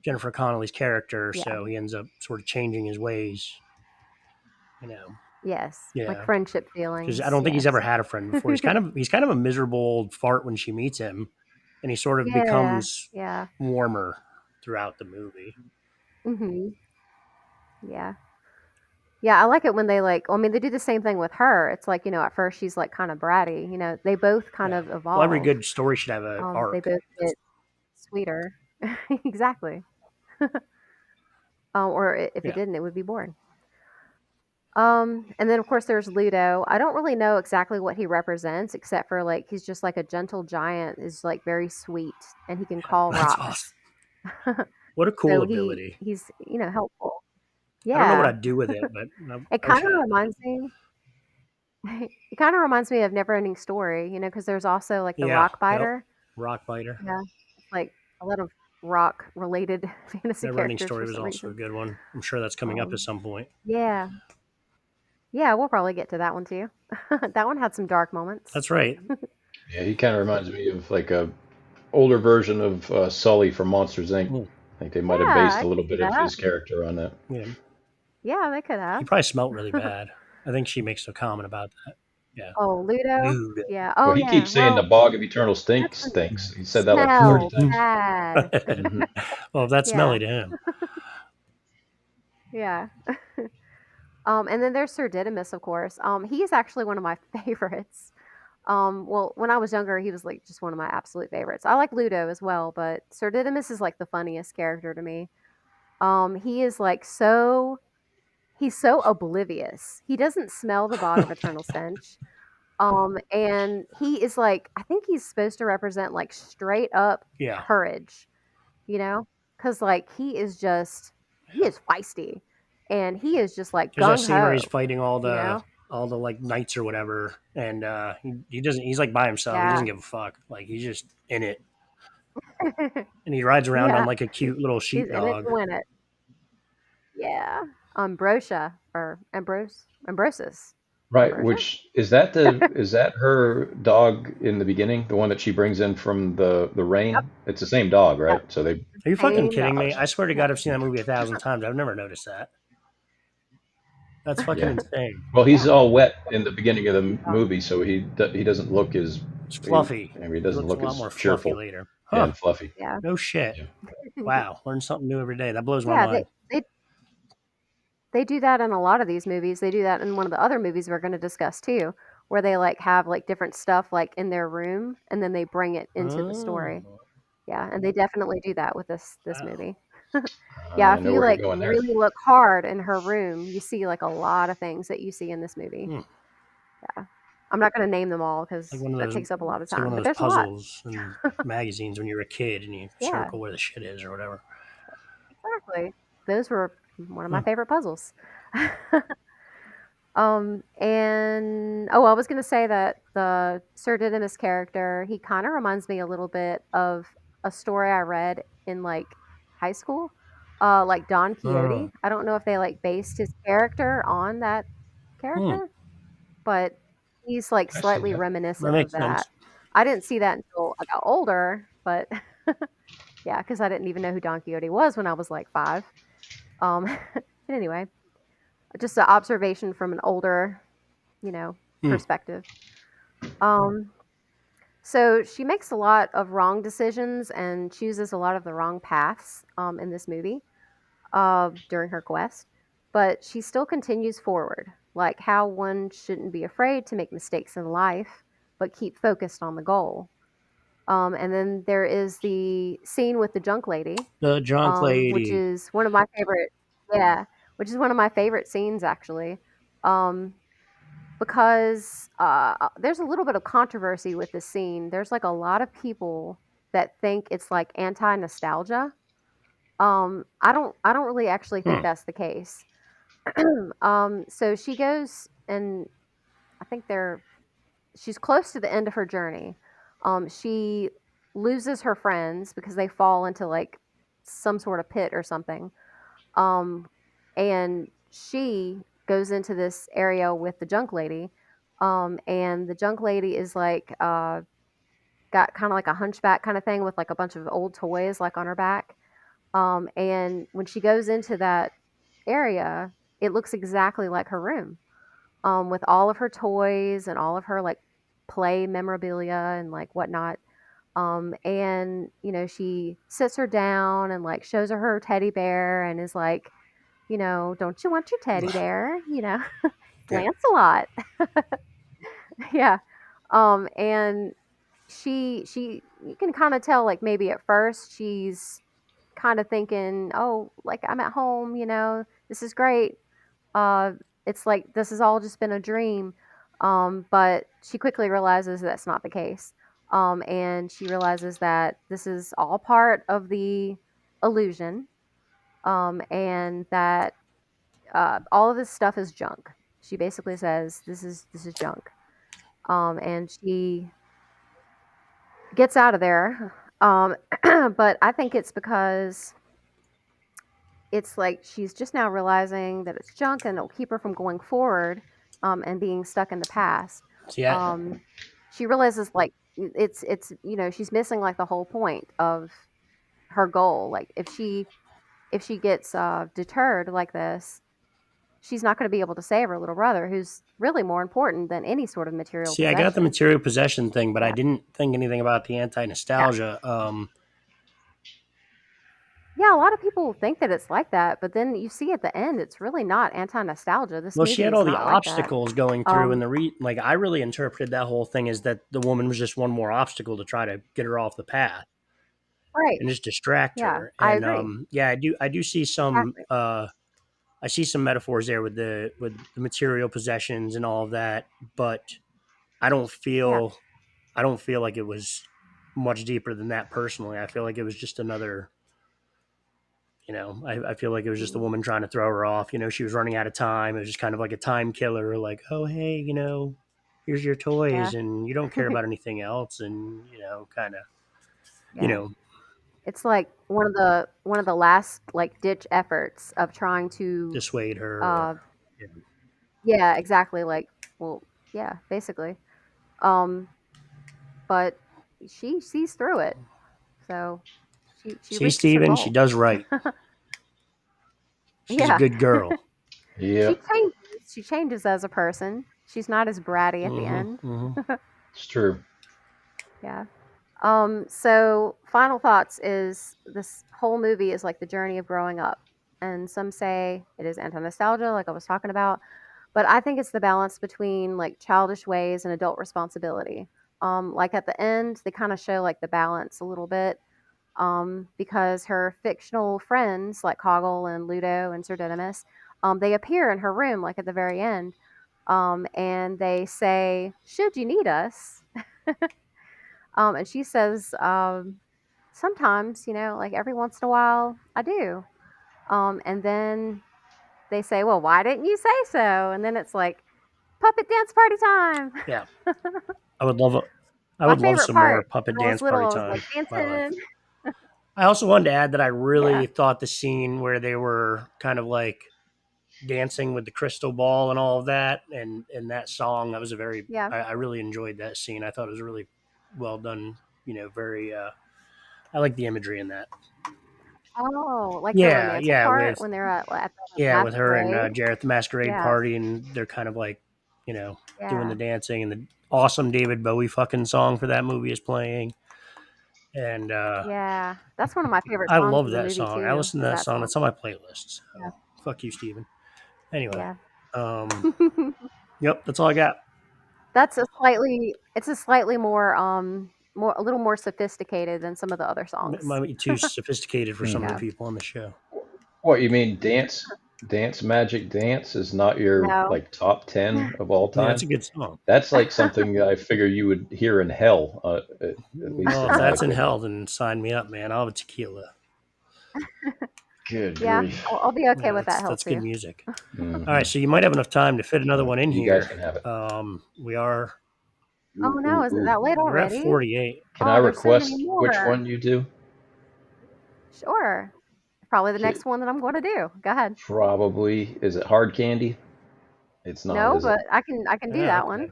Jennifer Connelly's character. Yeah. So he ends up sort of changing his ways. You know, Yes. Like yeah, friendship because I feelings. don't think he's ever Yes. had a friend before. He's kind of a miserable old fart when she meets him, and he sort of Yeah. becomes Yeah. warmer throughout the movie. Mhm. Yeah. Yeah, I like it when they like I mean, they do the same thing with her. It's like, at first she's like kind of bratty, they both kind Yeah. of Well, every evolve. good story should have an They arc. both get sweeter. Exactly. Or if it Yeah. didn't, it would be boring. And then of course there's Ludo. I don't really know exactly what he represents, except for like he's just like a gentle giant, is like very sweet, and he can call That's awesome. rocks. What a cool So ability. he's helpful. I don't know what Yeah. I'd do with it, but It I wish kind I of had that. reminds me. It kind of reminds me of Neverending Story, because there's also like the Yeah. rock Yep. biter. Rock biter. Yeah, it's like a lot of rock related fantasy Never ending characters for story was some also a reason. good one. I'm sure that's coming up at Um, some point. yeah, yeah, we'll probably get to that one too. That one had some dark moments. That's right. Yeah, he kind of reminds me of like a older version of Sully from Monsters Inc. Mm, I think they might have Yeah, based I a can little see bit of that. his character on that. yeah. Yeah, they could He have. probably smelt really bad. I think she makes a comment about that. Yeah. Oh, Ludo. Dude. Yeah. Well, Oh, he yeah. keeps saying the Well, bog of eternal stink that's when they stinks. He said that like 30 smell times. bad. Hmm. Well, if that's Yeah. smelly to him. Yeah. And then there's Sir Didymus, of course. He's actually one of my favorites. Well, when I was younger, he was like just one of my absolute favorites. I like Ludo as well, but Sir Didymus is like the funniest character to me. He is like he's so oblivious. He doesn't smell the bog of eternal stench. And he is like, I think he's supposed to represent like straight up Yeah. courage, you know? Because like he is feisty and he is just like There's that gung scene where he's ho, fighting you know? all the like knights or whatever, and he doesn't. He's like by himself. He Yeah. doesn't give a fuck. Like he's just in it, and he rides around on Yeah. like a cute little He's in it sheepdog. to win it. Yeah. Ambrosia or Ambrosis. Right, Ambrosia? which is that her dog in the beginning, the one that she brings in from the Yep. rain? It's the same dog, Yep. right? So they Are you fucking Same kidding me? dog. I swear to Yep. God, I've seen that movie 1,000 times. I've never noticed that. That's fucking yeah. insane. Well, he's Yeah. all wet in the beginning of the Oh, movie, so he doesn't look as It's he, fluffy. I mean, he He doesn't looks a look lot as more fluffy cheerful later. Huh? and fluffy. yeah. No shit. Yeah. Wow, learn something new every day. That blows my Yeah, mind. they they do that in a lot of these movies. They do that in one of the other movies we're going to discuss too, where they like have like different stuff like in their room and then they bring it into the story. Oh, Yeah, and they definitely do that with this wow. movie. Yeah, I if know you where you're like going there. really look hard in her room, you see like a lot of things that you see in this movie. Hmm. Yeah. I'm not going to name them all Like cuz one of that those. takes up a lot of It's like one time, of but those there's a lot. puzzles in magazines when you're a kid and you Yeah, circle where the shit is or whatever. exactly. Those were one of my Hmm. favorite puzzles. And oh, I was gonna say that the Sir Didymus character, he kind of reminds me a little bit of a story I read in like high school, like Don Hmm. Quixote. I don't know if they like based his character on that Hmm. character, but he's like I see slightly that. That reminiscent of makes that. sense. I didn't see that until I got older, but yeah, because I didn't even know who Don Quixote was when I was like 5. But anyway, just an observation from an older, you know, Hmm. perspective. Um, so she makes a lot of wrong decisions and chooses a lot of the wrong paths in this movie during her quest, but she still continues forward, like how one shouldn't be afraid to make mistakes in life, but keep focused on the goal. And then there is the scene with the junk lady, The junk which lady. is one of my favorite. Yeah, which is one of my favorite scenes actually. Um, because there's a little bit of controversy with this scene. There's like a lot of people that think it's like anti nostalgia. I don't really actually think Hmm. that's the case. So she goes and I think she's close to the end of her journey. She loses her friends because they fall into like some sort of pit or something. Um, and she goes into this area with the junk lady. And the junk lady is like got kind of like a hunchback kind of thing with like a bunch of old toys like on her back. And when she goes into that area, it looks exactly like her room, with all of her toys and all of her like play memorabilia and like whatnot. And she sits her down and like shows her teddy bear and is like, don't you want your teddy bear? Yeah. Lancelot. Yeah. And she you can kind of tell like maybe at first she's kind of thinking, oh, like I'm at home, this is great. Uh, it's like this has all just been a dream. But she quickly realizes that's not the case. And she realizes that this is all part of the illusion, and that all of this stuff is junk. She basically says, "This is junk," and she gets out of there. But I think it's because it's like she's just now realizing that it's junk and it'll keep her from going forward, and being stuck in the past. See, Um, she realizes like it's she's missing like the whole point of her goal. Like if she gets deterred like this, she's not going to be able to save her little brother, who's really more important than any sort of material see, I got the possession. material possession thing, but I Yeah, didn't think anything about the anti yeah, nostalgia. yeah. A lot of people think that it's like that, but then you see at the end, it's really not anti nostalgia. This Well, she movie had is all the not like that. obstacles going through, and Um, like I really interpreted that whole thing as that the woman was just one more obstacle to try to get her off the path right. and just distract Yeah, her. I And agree. yeah, I do see some Exactly. I see some metaphors there with the material possessions and all of that, but I don't Yeah. feel I don't feel like it was much deeper than that personally. I feel like it was just another, I feel like it was just a Mm, woman trying to throw her off. She was running out of time. It was just kind of like a time killer, like, oh, hey, here's your yeah. toys and you don't care about anything else. And, kind of, you Yeah. know, It's like one of the last like ditch efforts of trying to dissuade her. uh yeah, exactly, like, well, yeah, basically. Um but she sees through it. So she See, reaches her Steven, she goal. does right. She's a Yeah. good girl. She Yep, changes. She changes as a person. She's not as bratty at the Hmm. end. Hmm. it's true. Yeah. So final thoughts is this whole movie is like the journey of growing up. And some say it is anti-nostalgia, like I was talking about. But I think it's the balance between like childish ways and adult responsibility. Like at the end, they kind of show like the balance a little bit. Because her fictional friends like Coggle and Ludo and Sir Didymus, they appear in her room like at the very end. And they say, "Should you need us?" And she says, "Sometimes, like every once in a while, I do." And then they say, "Well, why didn't you say so?" And then it's like, puppet dance party time. Yeah. I would love, I My would love favorite some more part. puppet When I was dance little, party I was like time in my life. dancing. I also wanted to add that I Yeah, really thought the scene where they were kind of like dancing with the crystal ball and all of that, and that song, that was a very, yeah. I really enjoyed that scene. I thought it was really well done. Very. I like the imagery in that. Oh, like the Yeah, romantic yeah, part when they're at the with her and masquerade? Jareth the Masquerade Yeah, Party, and they're kind of like, doing the yeah, dancing, and the awesome David Bowie fucking song for that movie is playing, and yeah. That's one of my favorite I songs love in the that movie song. I too, listen to is that that song. song. It's on my playlist. Yeah, So fuck you, Steven. Anyway, yeah. um, yep, that's all I got. It's a slightly more a little more sophisticated than some of the other songs. Might be too sophisticated for some of the Yeah. Hmm. people on the show. What you mean, Dance Magic Dance is not your No. like top 10 of all Yeah, it's time? a good song. That's like something I figure you would hear in hell, at least Well, in if my that's in opinion. hell, then sign me up, man. I'll have a tequila. Good Yeah, grief. I'll be okay Yeah, with that's that hell that's good too. music. All right, Hmm. so you might have enough time to fit another one in You guys here. can have it. We are Oh, Ooh, no, ooh, is it ooh. that late we're at already? 48. Can I Oh, there's so many request which more. one you do? Sure. Probably the Ki- next one that I'm gonna do. Go ahead. Probably. Is it hard candy? It's not, No, is it? but I can do Ah, that one.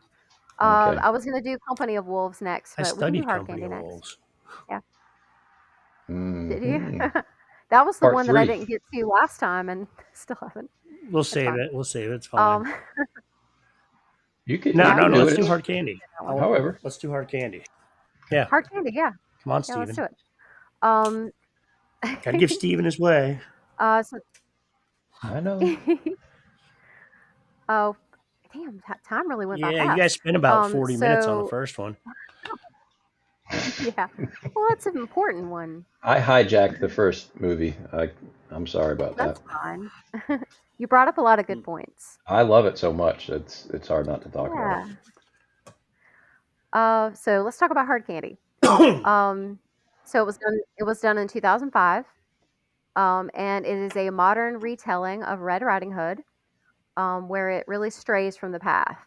okay. Okay. I was gonna do Company of Wolves next, I but we can do studied Hard Company Candy of next. Wolves. Yeah. Did you? Hmm. That was the Part one that I three. didn't get to last time and still haven't. We'll It's save fine. it. We'll save it. It's fine. Um, You No, yeah, I no, can no. can do Let's it. do do hard candy. that one. However. Let's do hard candy. Yeah. Hard Candy, yeah. Come on, Yeah, let's Steven. do it. Um, Got to give Steven his way. so I know. oh, damn, time really went by Yeah, you guys fast. spent about 40 minutes on the So first one. yeah, well, that's an important one. I hijacked the first movie. I'm sorry about that. That's fine. You brought up a lot of good points. I love it so much. It's hard not to talk about it. Yeah. So let's talk about Hard Candy. Um, so it was done in 2005. And it is a modern retelling of Red Riding Hood. where it really strays from the path.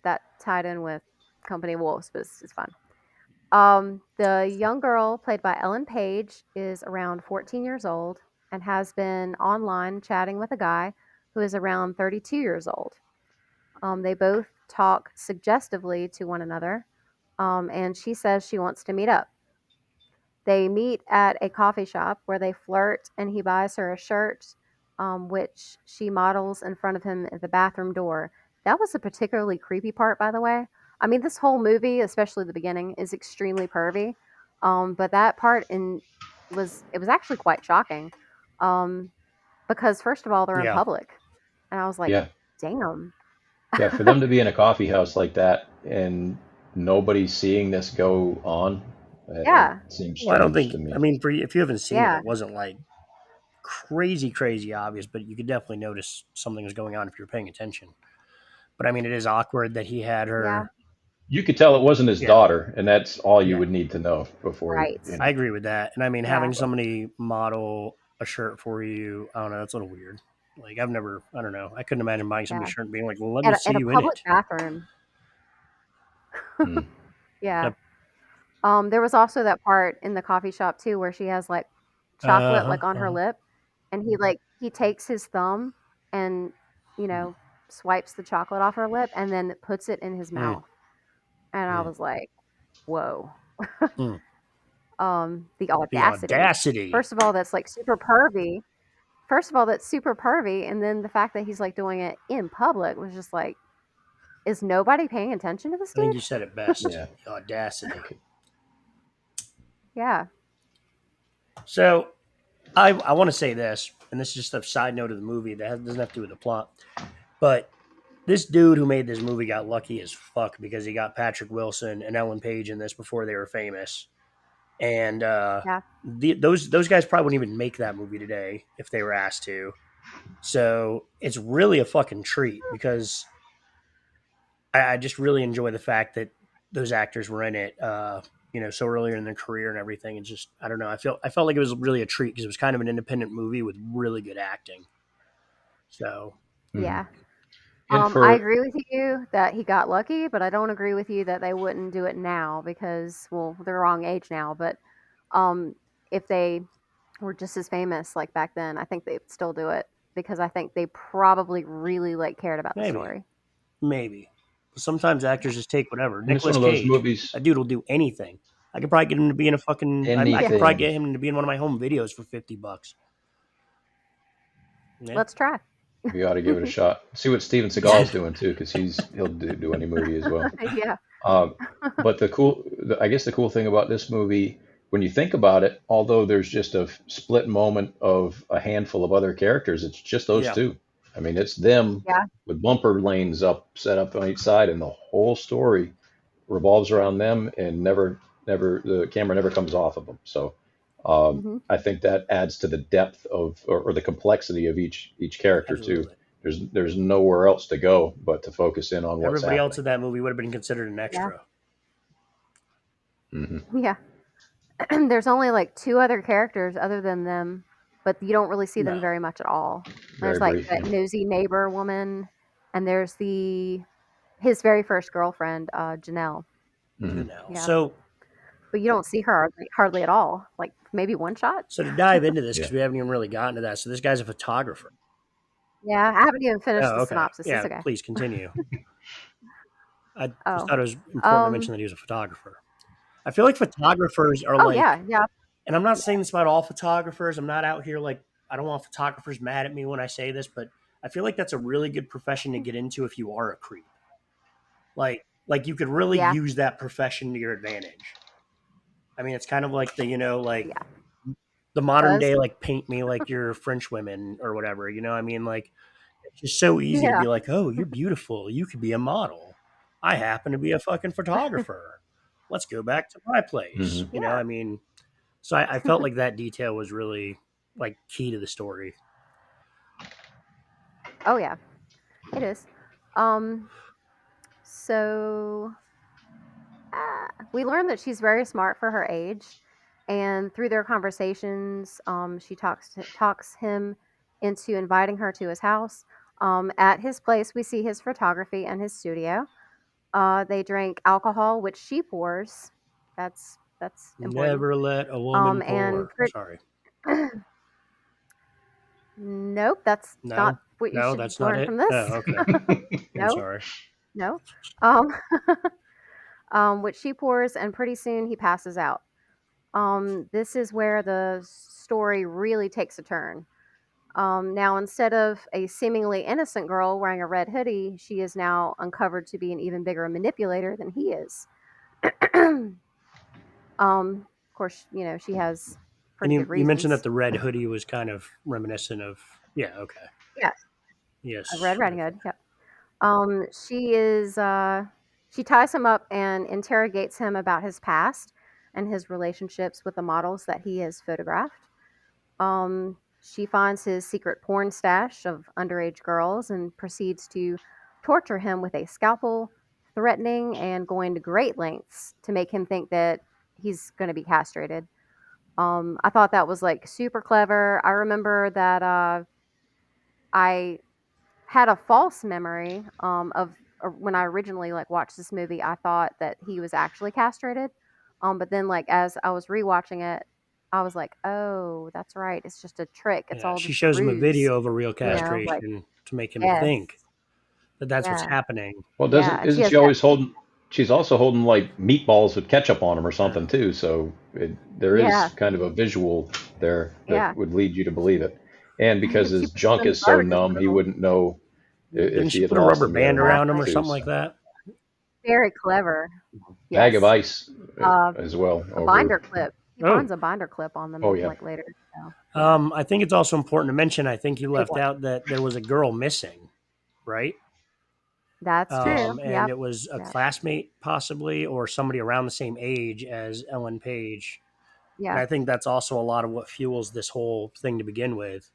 That tied in with Company of Wolves, but it's fun. The young girl, played by Ellen Page, is around 14 years old and has been online chatting with a guy who is around 32 years old. They both talk suggestively to one another, and she says she wants to meet up. They meet at a coffee shop where they flirt, and he buys her a shirt, which she models in front of him at the bathroom door. That was a particularly creepy part, by the way. I mean, this whole movie, especially the beginning, is extremely pervy, but that part in was it was actually quite shocking, um, because first of all, they're in Yeah. public, and I was like, Yeah. "Damn, Yeah. For them to be in a coffee house like that and nobody seeing this go on, it yeah, seems Well, I don't strange to think. I me. mean, for if you haven't seen it, yeah, it wasn't like crazy obvious, but you could definitely notice something was going on if you're paying attention. But I mean, it is awkward that he had yeah, her. You could tell it wasn't his Yeah, daughter, and that's all you yeah, would need to know before, right, I agree with that. And I mean, yeah." having somebody model a shirt for you, I don't know, that's a little weird. Like I've never, I don't know, I couldn't imagine buying somebody's Yeah, shirt and being like, "Well, let me see at a you in public it." bathroom. Mm. Yeah. Yep. There was also that part in the coffee shop too where she has, like, Uh chocolate, huh. like, on her lip, and he takes his thumb and, you know, swipes the chocolate off her lip and then puts it in his Mm, mouth, and I Mm. was like, "Whoa." mm. The The audacity. audacity. First of all, that's, like, super pervy. First of all, that's super pervy, and then the fact that he's, like, doing it in public was just like, "Is nobody paying attention to this I think dude?" you said it best. Yeah. The audacity. Okay. Yeah. So I want to say this, and this is just a side note of the movie that doesn't have to do with the plot, but this dude who made this movie got lucky as fuck because he got Patrick Wilson and Ellen Page in this before they were famous, and Yeah. those guys probably wouldn't even make that movie today if they were asked to. So it's really a fucking treat because I just really enjoy the fact that those actors were in it. So earlier in their career and everything, and just I don't know. I felt like it was really a treat because it was kind of an independent movie with really good acting. So Hmm. Yeah. And I for agree with you that he got lucky, but I don't agree with you that they wouldn't do it now because, well, they're the wrong age now. But um, if they were just as famous like back then, I think they'd still do it because I think they probably really like cared about the maybe, story. maybe. But sometimes actors just take whatever. and it's one Nicolas of those Cage, movies, that dude will do anything. I could probably get him to be in a fucking. I could Yeah, probably anything. get him to be in one of my home videos for $50. Yeah, let's try. We ought to give it a shot. See what Steven yeah, Seagal's doing too, because he'll do any movie as well. Yeah, Um, but I guess the cool thing about this movie, when you think about it, although there's just a split moment of a handful of other characters, it's just those yeah. two. I mean, it's them yeah, with bumper lanes set up on each side, and the whole story revolves Yeah. around them, and never the camera never comes off of them. So hmm I think that adds to the depth or the complexity of each character too. Absolutely. There's nowhere else to go but to focus in on what's Everybody else happening. in that movie would have been considered an yeah, extra. Hmm. yeah. There's only like two other characters other than them, but you don't really see them No, very much at all. There's Very like brief. that Yeah. nosy neighbor woman, and there's the his very first girlfriend, Janelle. Hmm. Yeah, So but you don't see her hardly at all. Like maybe one shot. So to dive into this, Yeah. because we haven't even really gotten to that. So this guy's a photographer. Yeah, I haven't even finished Oh, the okay. synopsis. It's Yeah, okay. please continue. I just Oh, thought it was important to um, mention that he was a photographer. I feel like photographers are oh like, yeah, yeah, and I'm not saying this about all photographers. I'm not out here like I don't want photographers mad at me when I say this, but I feel like that's a really good profession to get into if you are a creep. Like you could really yeah, use that profession to your advantage. I mean, it's kind of like like yeah. the modern Does day like paint me like you're French women or whatever. I mean, like it's just so easy to yeah, be like, "Oh, you're beautiful. You could be a model. I happen to be a fucking photographer. Let's go back to my place." Hmm. yeah. I mean, so I felt like that detail was really like key to the story. Oh yeah, it is. Um, so we learned that she's very smart for her age, and through their conversations, she talks him into inviting her to his house. At his place, we see his photography and his studio. They drink alcohol, which she pours. That's important. Never let a woman And pour. Sorry. nope, that's not No, what you no, should that's not learn it. from Oh, this. okay. I'm No, sorry. no. Um, which she pours, and pretty soon he passes out. This is where the story really takes a turn. Now, instead of a seemingly innocent girl wearing a red hoodie, she is now uncovered to be an even bigger manipulator than he is. Of course, she has And pretty good you mentioned that reasons. the red hoodie was kind of reminiscent of. Yeah. Okay. Yes, a Red Yes. Riding Okay. Hood. Yep. She is. She ties him up and interrogates him about his past and his relationships with the models that he has photographed. She finds his secret porn stash of underage girls and proceeds to torture him with a scalpel, threatening and going to great lengths to make him think that he's going to be castrated. I thought that was like super clever. I remember that I had a false memory of when I originally like watched this movie. I thought that he was actually castrated, but then like as I was rewatching it, I was like, oh, that's right. It's just a trick. It's Yeah. all She just a shows him a ruse. video of a real Like castration to make him yes, think that that's what's yeah, happening. Well, yeah, doesn't and she isn't has she that. always holding? She's also holding like meatballs with ketchup on them or something Oh. too. So there Yeah, is kind of a visual there that yeah. would lead you to believe it. And because She his puts them junk in the is so garbage numb, he disposal. wouldn't know if Didn't he she had put a lost rubber them the other band night around him or Exactly. too. something like So that? Very clever. bag of Yes. ice Uh, as well a over. binder clip. He Oh. finds a binder clip on Oh them yeah, like later. So yeah, I think it's also important to mention. I think you big left one. out that there was a girl missing, right? That's true. And Yep. it was a Yep. classmate, possibly, or somebody around the same age as Ellen Page. And Yeah. I think that's also a lot of what fuels this whole thing to begin with.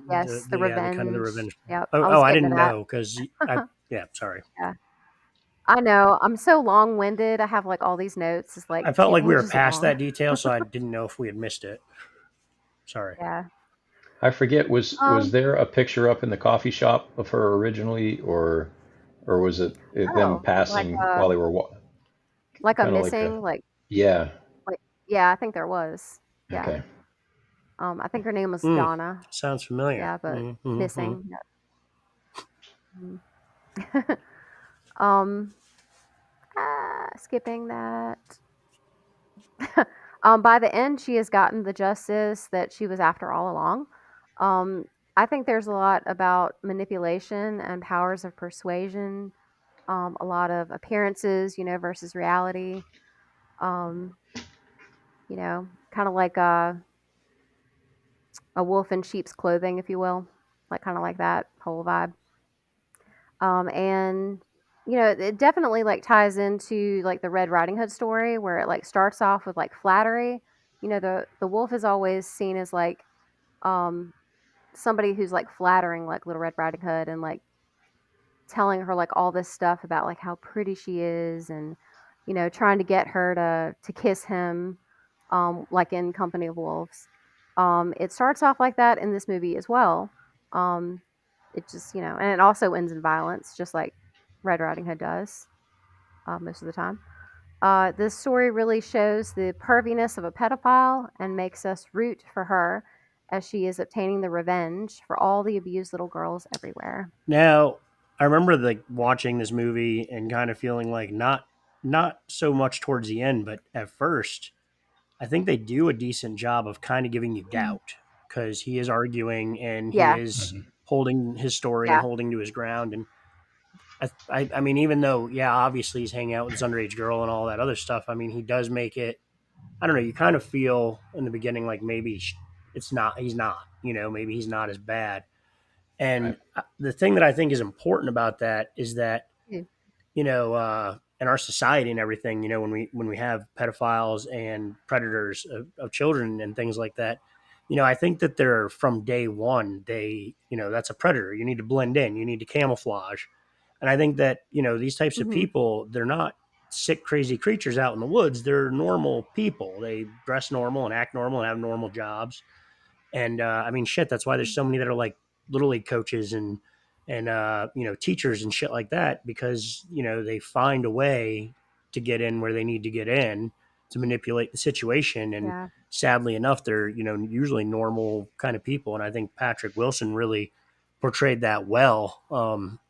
Yes, the The kind of the revenge. revenge. Yep, Oh, I oh, was I getting to didn't that. know because yeah, sorry. Yeah. I know. I'm so long-winded. I have like all these notes. It's like I felt 2 like we were pages past long. that detail, so I didn't know if we had missed it. Sorry. Yeah. I forget. Was Um, there a picture up in the coffee shop of her originally, or was it them oh, passing while they were like a kind of like a missing, yeah. like yeah, I think there was. Yeah. Okay. I think her name was Hmm. Donna. Sounds familiar. Yeah, but Mm-hmm. missing. Yeah. Mhm. um, skipping that. By the end, she has gotten the justice that she was after all along. Um, I think there's a lot about manipulation and powers of persuasion, a lot of appearances, versus reality. Um, kind of like a wolf in sheep's clothing, if you will, like kind of like that whole vibe. And it definitely like ties into like the Red Riding Hood story where it like starts off with like flattery. The wolf is always seen as like um somebody who's like flattering like Little Red Riding Hood and like telling her like all this stuff about like how pretty she is and trying to get her to kiss him like in Company of Wolves. It starts off like that in this movie as well. Um it just, and it also ends in violence just like Red Riding Hood does most of the time. This story really shows the perviness of a pedophile and makes us root for her as she is obtaining the revenge for all the abused little girls everywhere. Now, I remember like watching this movie and kind of feeling like not so much towards the end, but at first, I think they do a decent job of kind of giving you Mm. doubt because he is arguing and he Yeah, is Hmm. holding his story and yeah. holding to his ground. And I mean, even though, yeah, obviously he's hanging out with this underage girl and all that other stuff, I mean, he does make it, I don't know, you kind of feel in the beginning like maybe it's not, he's not, maybe he's not as bad. And Right. the thing that I think is important about that is that Mm. in our society and everything, when we have pedophiles and predators of children and things like that, I think that they're from day one. That's a predator. You need to blend in. You need to camouflage. And I think that these types of Mhm. people, they're not sick, crazy creatures out in the woods. They're normal people. They dress normal and act normal and have normal jobs. And I mean, shit. That's why there's so many that are like little league coaches and teachers and shit like that, because they find a way to get in where they need to get in to manipulate the situation. And Yeah. sadly enough, they're usually normal kind of people. And I think Patrick Wilson really portrayed that well,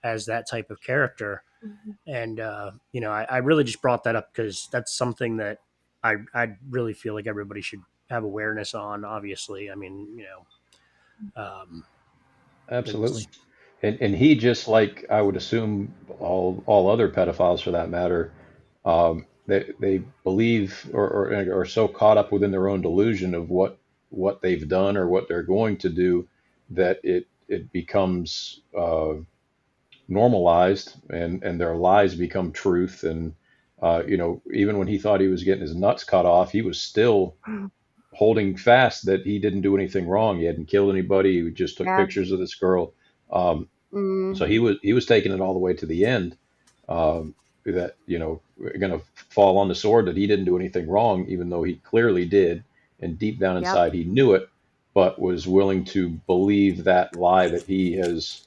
as that type of character. Mhm. And I really just brought that up because that's something that I really feel like everybody should have awareness on. Obviously, I mean, Absolutely. it's And he, just like I would assume all other pedophiles for that matter, they believe or are so caught up within their own delusion of what they've done or what they're going to do, that it becomes normalized, and their lies become truth. And even when he thought he was getting his nuts cut off, he was still holding fast that he didn't do anything wrong. He hadn't killed anybody. He just took Yeah. pictures of this girl. Um, so Mm, he was taking it all the way to the end. That going to fall on the sword that he didn't do anything wrong, even though he clearly did, and deep down yep. inside he knew it, but was willing to believe that lie that he has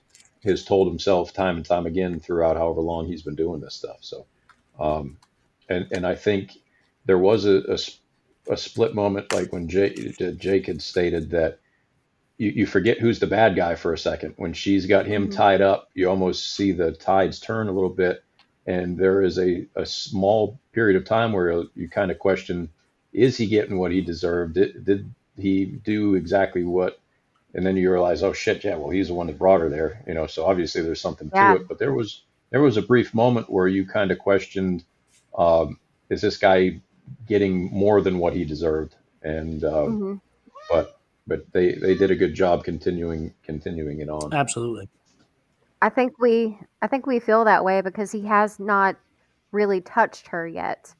told himself time and time again throughout however long he's been doing this stuff. So, um, and I think there was a split moment, like when Jake had stated that you forget who's the bad guy for a second. When she's got him Hmm. tied up, you almost see the tides turn a little bit. And there is a small period of time where you kind of question, is he getting what he deserved? Did he do exactly what? And then you realize, oh shit, yeah, well, he's the one that brought her there. So obviously there's something to Yeah. it. But there was a brief moment where you kind of questioned, um, is this guy getting more than what he deserved? And Hmm. but they did a good job continuing it on. absolutely. I think we feel that way because he has not really touched her yet.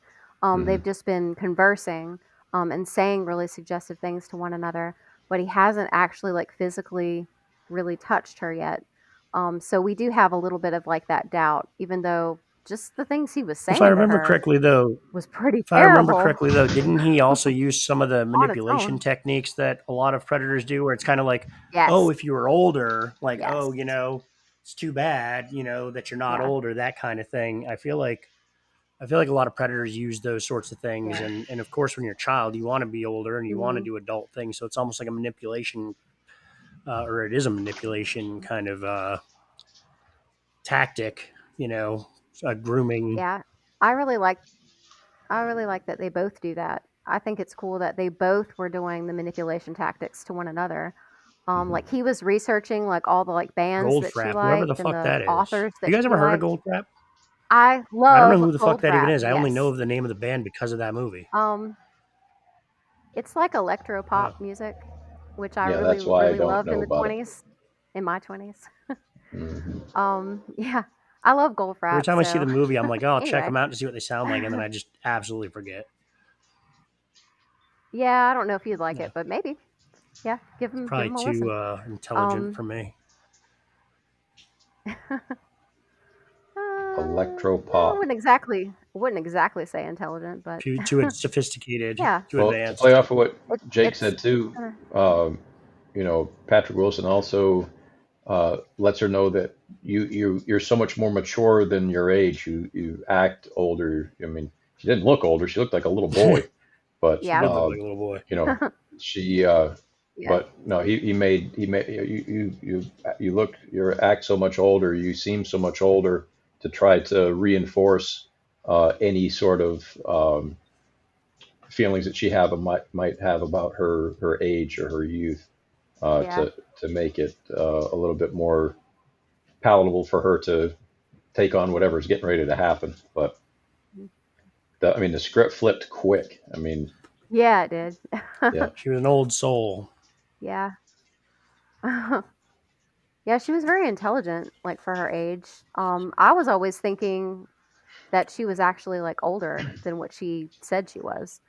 Hmm. They've just been conversing, and saying really suggestive things to one another, but he hasn't actually like physically really touched her yet. So we do have a little bit of like that doubt, even though just the things he was If I saying to remember her correctly, though, was pretty If I remember terrible correctly, though, didn't he also use some of the on its manipulation own. techniques that a lot of predators do, where it's kind of like, oh, Yes. if you were older, like, Yes. oh, it's too bad, that you're not Yeah. older, that kind of thing. I feel like a lot of predators use those sorts of things, Yeah. and of course, when you're a child, you want to be older and you want to Hmm. do adult things, so it's almost like a manipulation, or it is a manipulation kind of tactic, a grooming. Yeah. I really like I really like that they both do that. I think it's cool that they both were doing the manipulation tactics to one another. Hmm. Like he was researching like all the like bands that she Goldfrapp, whoever the liked and fuck the that is. authors You that guys she ever heard of liked. Goldfrapp? I I don't know love who the fuck that even Goldfrapp. is. I only know Yes. of the name of the band because of that movie. Um, it's like electro Oh. pop music, which I Yeah, really that's why I really don't loved in know the about it. 20s, in my 20s. Hmm. Yeah, I love Every Goldfrapp. time I see So the movie, I'm like, oh, I'll check anyway, them out to see what they sound like, and then I just absolutely forget. yeah, I don't know if you'd like Yeah, it, but maybe. Yeah, give probably him a too listen. intelligent Um, for me. I Electropop. wouldn't exactly say intelligent, but Too sophisticated, yeah, too Well, to play advanced. off of what Jake it's said too, kinda um, Patrick Wilson also lets her know that you're so much more mature than your age. You act older. I mean, she didn't look older. She looked like a little boy, but She yeah, did look like a little boy. you know, she. yeah, But no, he made you look you act so much older. You seem so much older to try to reinforce any sort of feelings that she might have about her age or her youth, yeah, to make it a little bit more palatable for her to take on whatever's getting ready to happen. But I mean, the script flipped quick. I mean, yeah, it did. yeah, She was an old soul. Yeah. Yeah, she was very intelligent, like, for her age. I was always thinking that she was actually, like, older than what she said she was.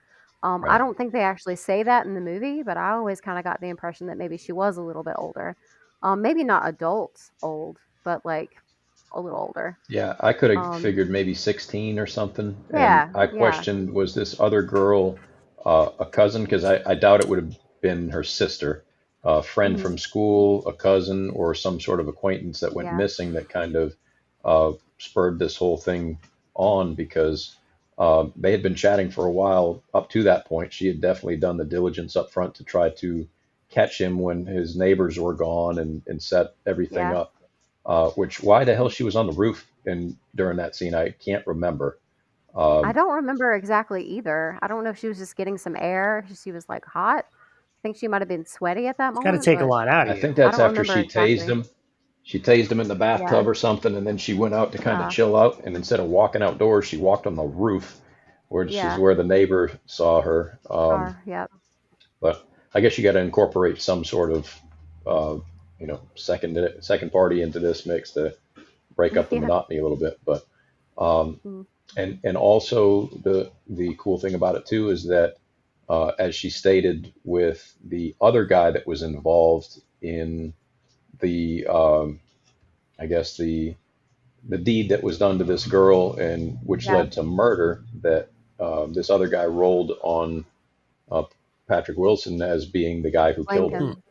I right. don't think they actually say that in the movie, but I always kinda got the impression that maybe she was a little bit older. Maybe not adult old, but, like, a little older. Yeah, I could have Um, figured maybe 16 or something. And yeah, I yeah. questioned, was this other girl a cousin? Because I doubt it would have been her sister. a friend Mhm. from school, a cousin, or some sort of acquaintance that went Yeah. missing that kind of spurred this whole thing on because they had been chatting for a while up to that point. She had definitely done the diligence up front to try to catch him when his neighbors were gone and set everything Yeah. up. Which why the hell she was on the roof and during that scene, I can't remember. I Um, don't remember exactly either. I don't know if she was just getting some air. She was like hot. I think she might have been sweaty at that It's got to moment, take a but lot out of I you. think I that's don't after remember she tased exactly. him. She tased him in the Yeah. bathtub or something, and then she went out to kind of Uh, chill out. And instead of walking outdoors, she walked on the roof, which is yeah. where the neighbor saw her. Scar. Yep. But I guess you got to incorporate some sort of, second party into this mix to break up the Yeah. monotony a little bit. But um, Mm. and also the cool thing about it too is that as she stated with the other guy that was involved in the I guess the deed that was done to this girl and which Yeah. led to murder that this other guy rolled on uh, Patrick Wilson as being the guy who Blamed killed her. Hmm. him.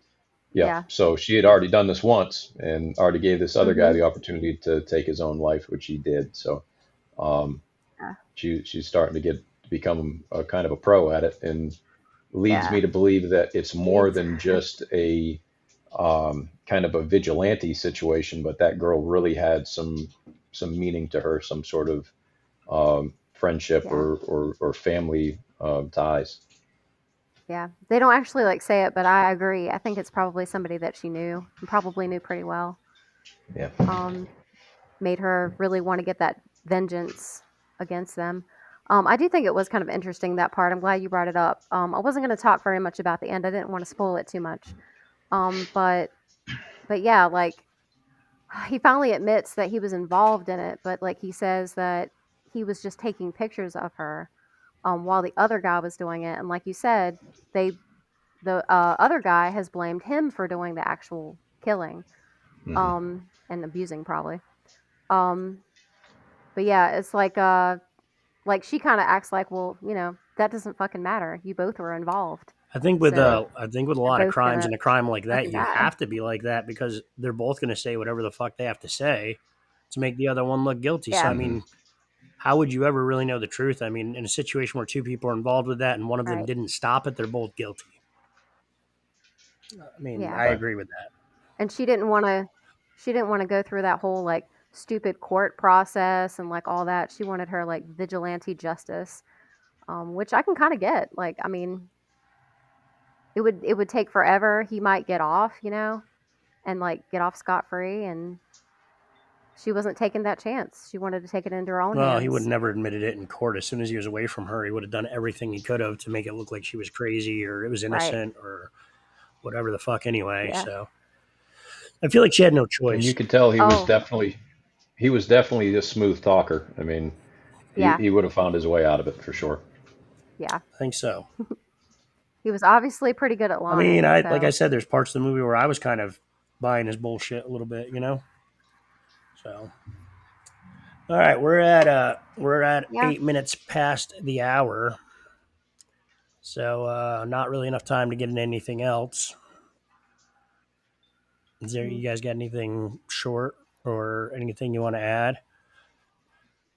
Yeah, Yeah. so she had already done this once and already gave this other guy Mhm. the opportunity to take his own life, which he did. So um, Yeah. she's starting to get to become a kind of a pro at it, and leads Yeah. me to believe that it's more It's than just a kind of a vigilante situation, but that girl really had some meaning to her, some sort of friendship yeah. or family ties. Yeah. They don't actually like say it, but I agree. I think it's probably somebody that she knew and probably knew pretty well. Yeah. Um, Made her really want to get that vengeance against them. I do think it was kind of interesting that part. I'm glad you brought it up. I wasn't going to talk very much about the end. I didn't want to spoil it too much. But yeah, like he finally admits that he was involved in it, but like he says that he was just taking pictures of her while the other guy was doing it. And like you said, they the other guy has blamed him for doing the actual killing Hmm. and abusing probably. Um, but yeah, it's like she kind of acts like, well, that doesn't fucking matter. You both were involved, Right. so I think with a you're lot of both crimes gonna and a crime like that, fucking you die. have to be like that because they're both going to say whatever the fuck they have to say to make the other one look guilty. So I Yeah, Hmm. mean, how would you ever really know the truth? I mean, in a situation where two people are involved with that and one of them right. didn't stop it, they're both guilty. I mean, Yeah, I Right. agree with that. and she didn't want to go through that whole like stupid court process and like all that. She wanted her like vigilante justice, which I can kind of get. Like, I mean, it would take forever. He might get off, and like get off scot free, and she wasn't taking that chance. She wanted to take it into her own Well, he would have hands. never admitted it in court. As soon as he was away from her, he would have done everything he could have to make it look like she was crazy or it was Right. innocent or whatever the fuck anyway. Yeah. So I feel like she had no And you choice. could tell Oh, he was definitely a smooth talker. I mean, yeah. he would have found his way out of it for sure. Yeah. I think so. He was obviously pretty good at I mean, lying, I like I so said, there's parts of the movie where I was kind of buying his bullshit a little bit, you know. So all right, we're at yeah. 8 minutes past the hour, so not really enough time to get into anything else. Is there Mm. you guys got anything short or anything you want to add?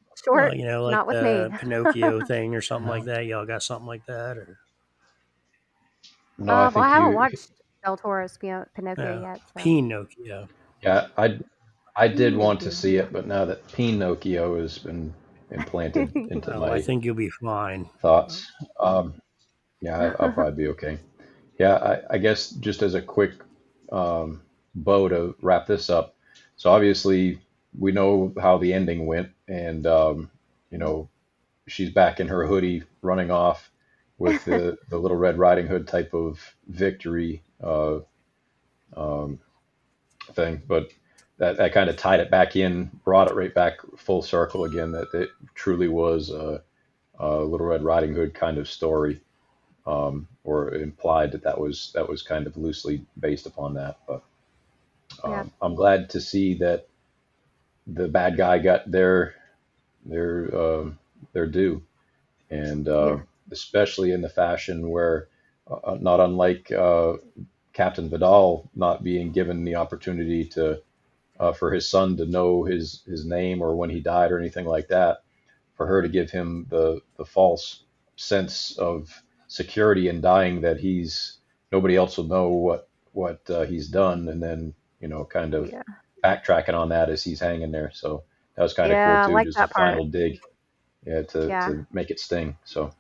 Well, Short, like not with me. the Pinocchio thing or something like No, that. Y'all got something like that, or no, I Well, I think haven't you. watched Del Toro's Pinocchio uh, yet, so Pinocchio? Yeah, I did want to see Pinocchio. it, but now that Pinocchio has been implanted into Oh, I my think you'll be fine. thoughts, yeah, I'll probably be okay. Yeah, I guess just as a quick um, bow to wrap this up. So obviously we know how the ending went, and you know she's back in her hoodie, running off with the Little Red Riding Hood type of victory um, thing. But that kind of tied it back in, brought it right back full circle again. That it truly was a Little Red Riding Hood kind of story, or implied that was kind of loosely based upon that. But Yeah. I'm glad to see that the bad guy got their due, and Yeah. especially in the fashion where, not unlike Captain Vidal not being given the opportunity to for his son to know his name or when he died or anything like that, for her to give him the false sense of security in dying that he's nobody else will know what he's done, and then kind of Yeah. backtracking on that as he's hanging there. So that was kind of cool Yeah, I too, like just a that part. final dig, yeah, to Yeah. make it sting. So,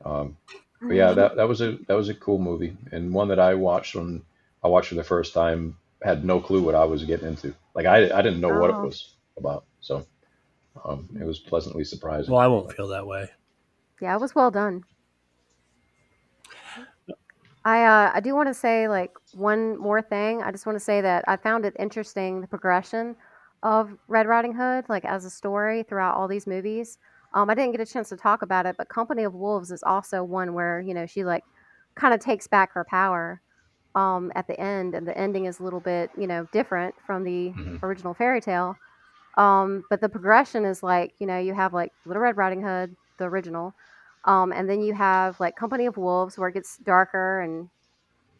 um, but yeah, that was a cool movie, and one that I watched when I watched for the first time, had no clue what I was getting into. Like I didn't know what it Oh, was about. So it was pleasantly Well, surprising. I won't But feel that way. yeah, it was well done. I do want to say like one more thing. I just want to say that I found it interesting the progression of Red Riding Hood, like as a story throughout all these movies. I didn't get a chance to talk about it, but Company of Wolves is also one where she like kind of takes back her power at the end, and the ending is a little bit different from the mhm. original fairy tale. But the progression is like, you have like Little Red Riding Hood, the original, and then you have like Company of Wolves, where it gets darker and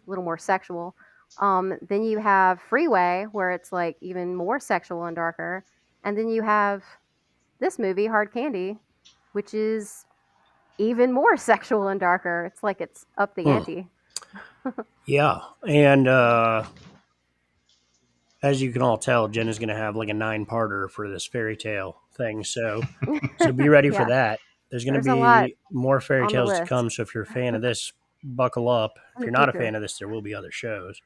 a little more sexual. Then you have Freeway, where it's like even more sexual and darker. And then you have this movie, Hard Candy, which is even more sexual and darker. It's like it's up the Hmm. ante. Yeah, and as you can all tell, Jen is going to have like a 9-parter for this fairy tale thing. So be ready for Yeah, that. There's going to there's a lot be more fairy on the tales to list. come. So if you're a fan of this, buckle up. If Me you're not a too. fan of this, there will be other shows.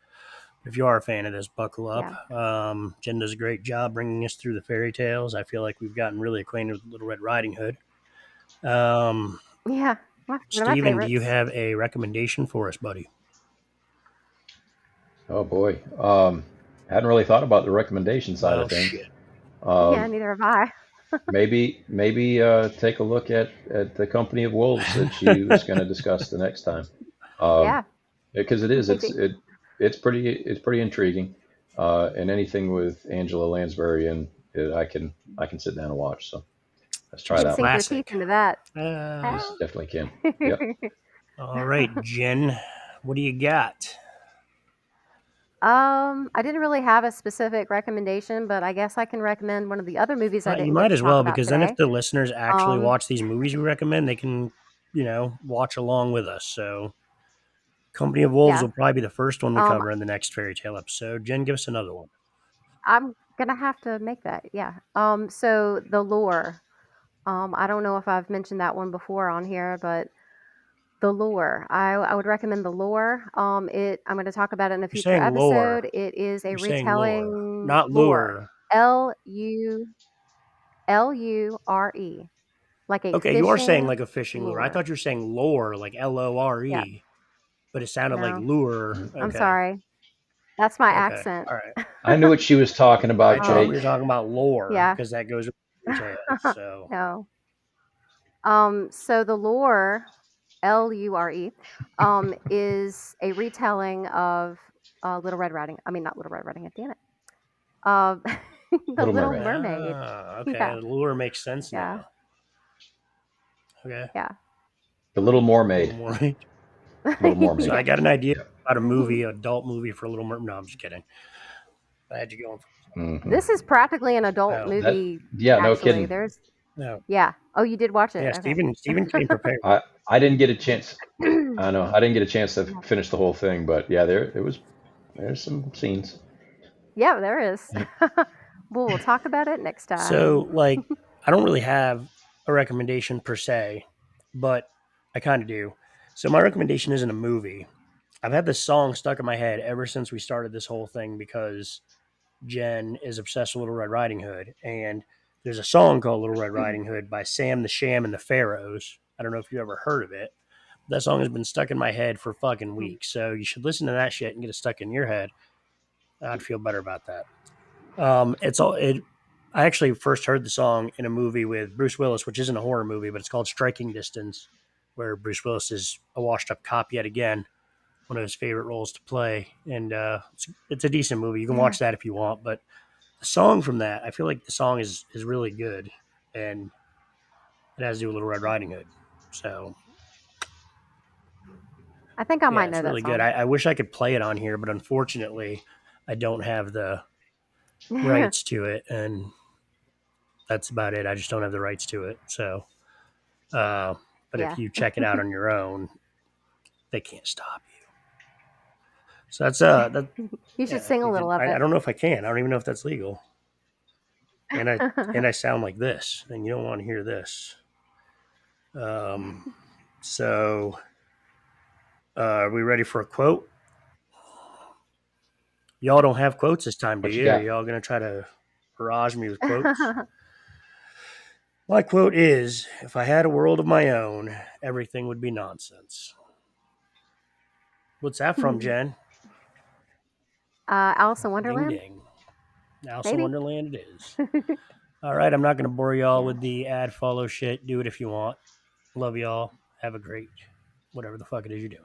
If you are a fan of this, buckle up. Yeah. Jen does a great job bringing us through the fairy tales. I feel like we've gotten really acquainted with Little Red Riding Hood. Um, Yeah. One of my Steven, do you favorites. have a recommendation for us, buddy? Oh boy, I hadn't really thought about the recommendation side of Well, things. shit. Yeah, Um, neither have I. maybe take a look at the Company of Wolves that she was going to discuss the next time, um, Yeah. because it I is think that it's pretty intriguing, and anything with Angela Lansbury and it, I can sit down and watch. So let's you try can that one. sink your teeth Classic. into that. Yes, Uh, definitely can. Yep. all right, Jen, what do you got? I didn't really have a specific recommendation, but I guess I can recommend one of the other movies I You didn't get might to as talk well, about because then if today. the listeners actually Um, watch these movies we recommend, they can, watch along with us. So, Company of Wolves yeah. will probably be the first one we Um, cover in the next fairy tale episode. Jen, give us another one. I'm gonna have to make that. Yeah. So the lore. I don't know if I've mentioned that one before on here, but the lore. I would recommend the lore. I'm going to talk about it in a You're future saying lore. episode. It is a You're saying lore, retelling not lore. lure. Lure, like a Okay, you are saying fishing like a fishing lure. I lure. thought you were saying lore, like Yeah. LORE, but it sounded like No, lure. I'm Okay, sorry. That's my okay, accent. all right. I knew what she was talking I about, thought we Um, Jake. were talking about lore yeah. because that goes with fairy tales. So, No. So the lore, Lure, is a retelling of Little Red Riding. I mean, not Little Red Riding Hood. Damn it. Uh, the Little Little Mermaid. Mermaid. okay, Yeah. lure makes sense Yeah. now. Okay, Yeah. The Little a little Mermaid. more. Little So Mermaid. I Yeah. got an idea Yeah. about a movie, adult movie for Little Mermaid. No, I'm just kidding. I had you going for Hmm. This is practically an adult oh That. movie, Yeah. No actually. kidding. There's, no, yeah. Oh, you did watch it. yeah. Okay. Steven came prepared. I didn't get a chance. I know I didn't get a chance to Yeah. finish the whole thing, but yeah, there's some scenes. Yeah, there is. Yep. We'll talk about it next time. So like, I don't really have a recommendation per se, but I kind of do. So my recommendation isn't a movie. I've had this song stuck in my head ever since we started this whole thing because Jen is obsessed with Little Red Riding Hood, and there's a song called Little Red Riding Hood by Sam the Sham and the Pharaohs. I don't know if you ever heard of it. That song has been stuck in my head for fucking weeks. So you should listen to that shit and get it stuck in your head. I'd feel better about that. It's all it. I actually first heard the song in a movie with Bruce Willis, which isn't a horror movie, but it's called Striking Distance, where Bruce Willis is a washed-up cop yet again, one of his favorite roles to play, and it's a decent movie. You can watch that if you want, but the song from that, I feel like the song is really good, and it has to do with Little Red Riding Hood. So I think I Yeah, might it's know that really good. song. I wish I could play it on here, but unfortunately, I don't have the rights to it, and that's about it. I just don't have the rights to it. So, uh, but if Yeah. you check it out on your own, they can't stop you. So that You should yeah, sing a you little could. of I it. don't know if I can. I don't even know if that's legal. And I sound like this, and you don't want to hear this. Um, so are we ready for a quote? Y'all don't have quotes this time, do What you you? Are got? y'all gonna try to barrage me with quotes? My quote is: "If I had a world of my own, everything would be nonsense." What's that from, Jen? Alice in Ding Wonderland? ding. Alice in Maybe. Wonderland it is. All right, I'm not going to bore y'all Yeah. with the ad follow shit. Do it if you want. Love y'all. Have a great whatever the fuck it is you're doing.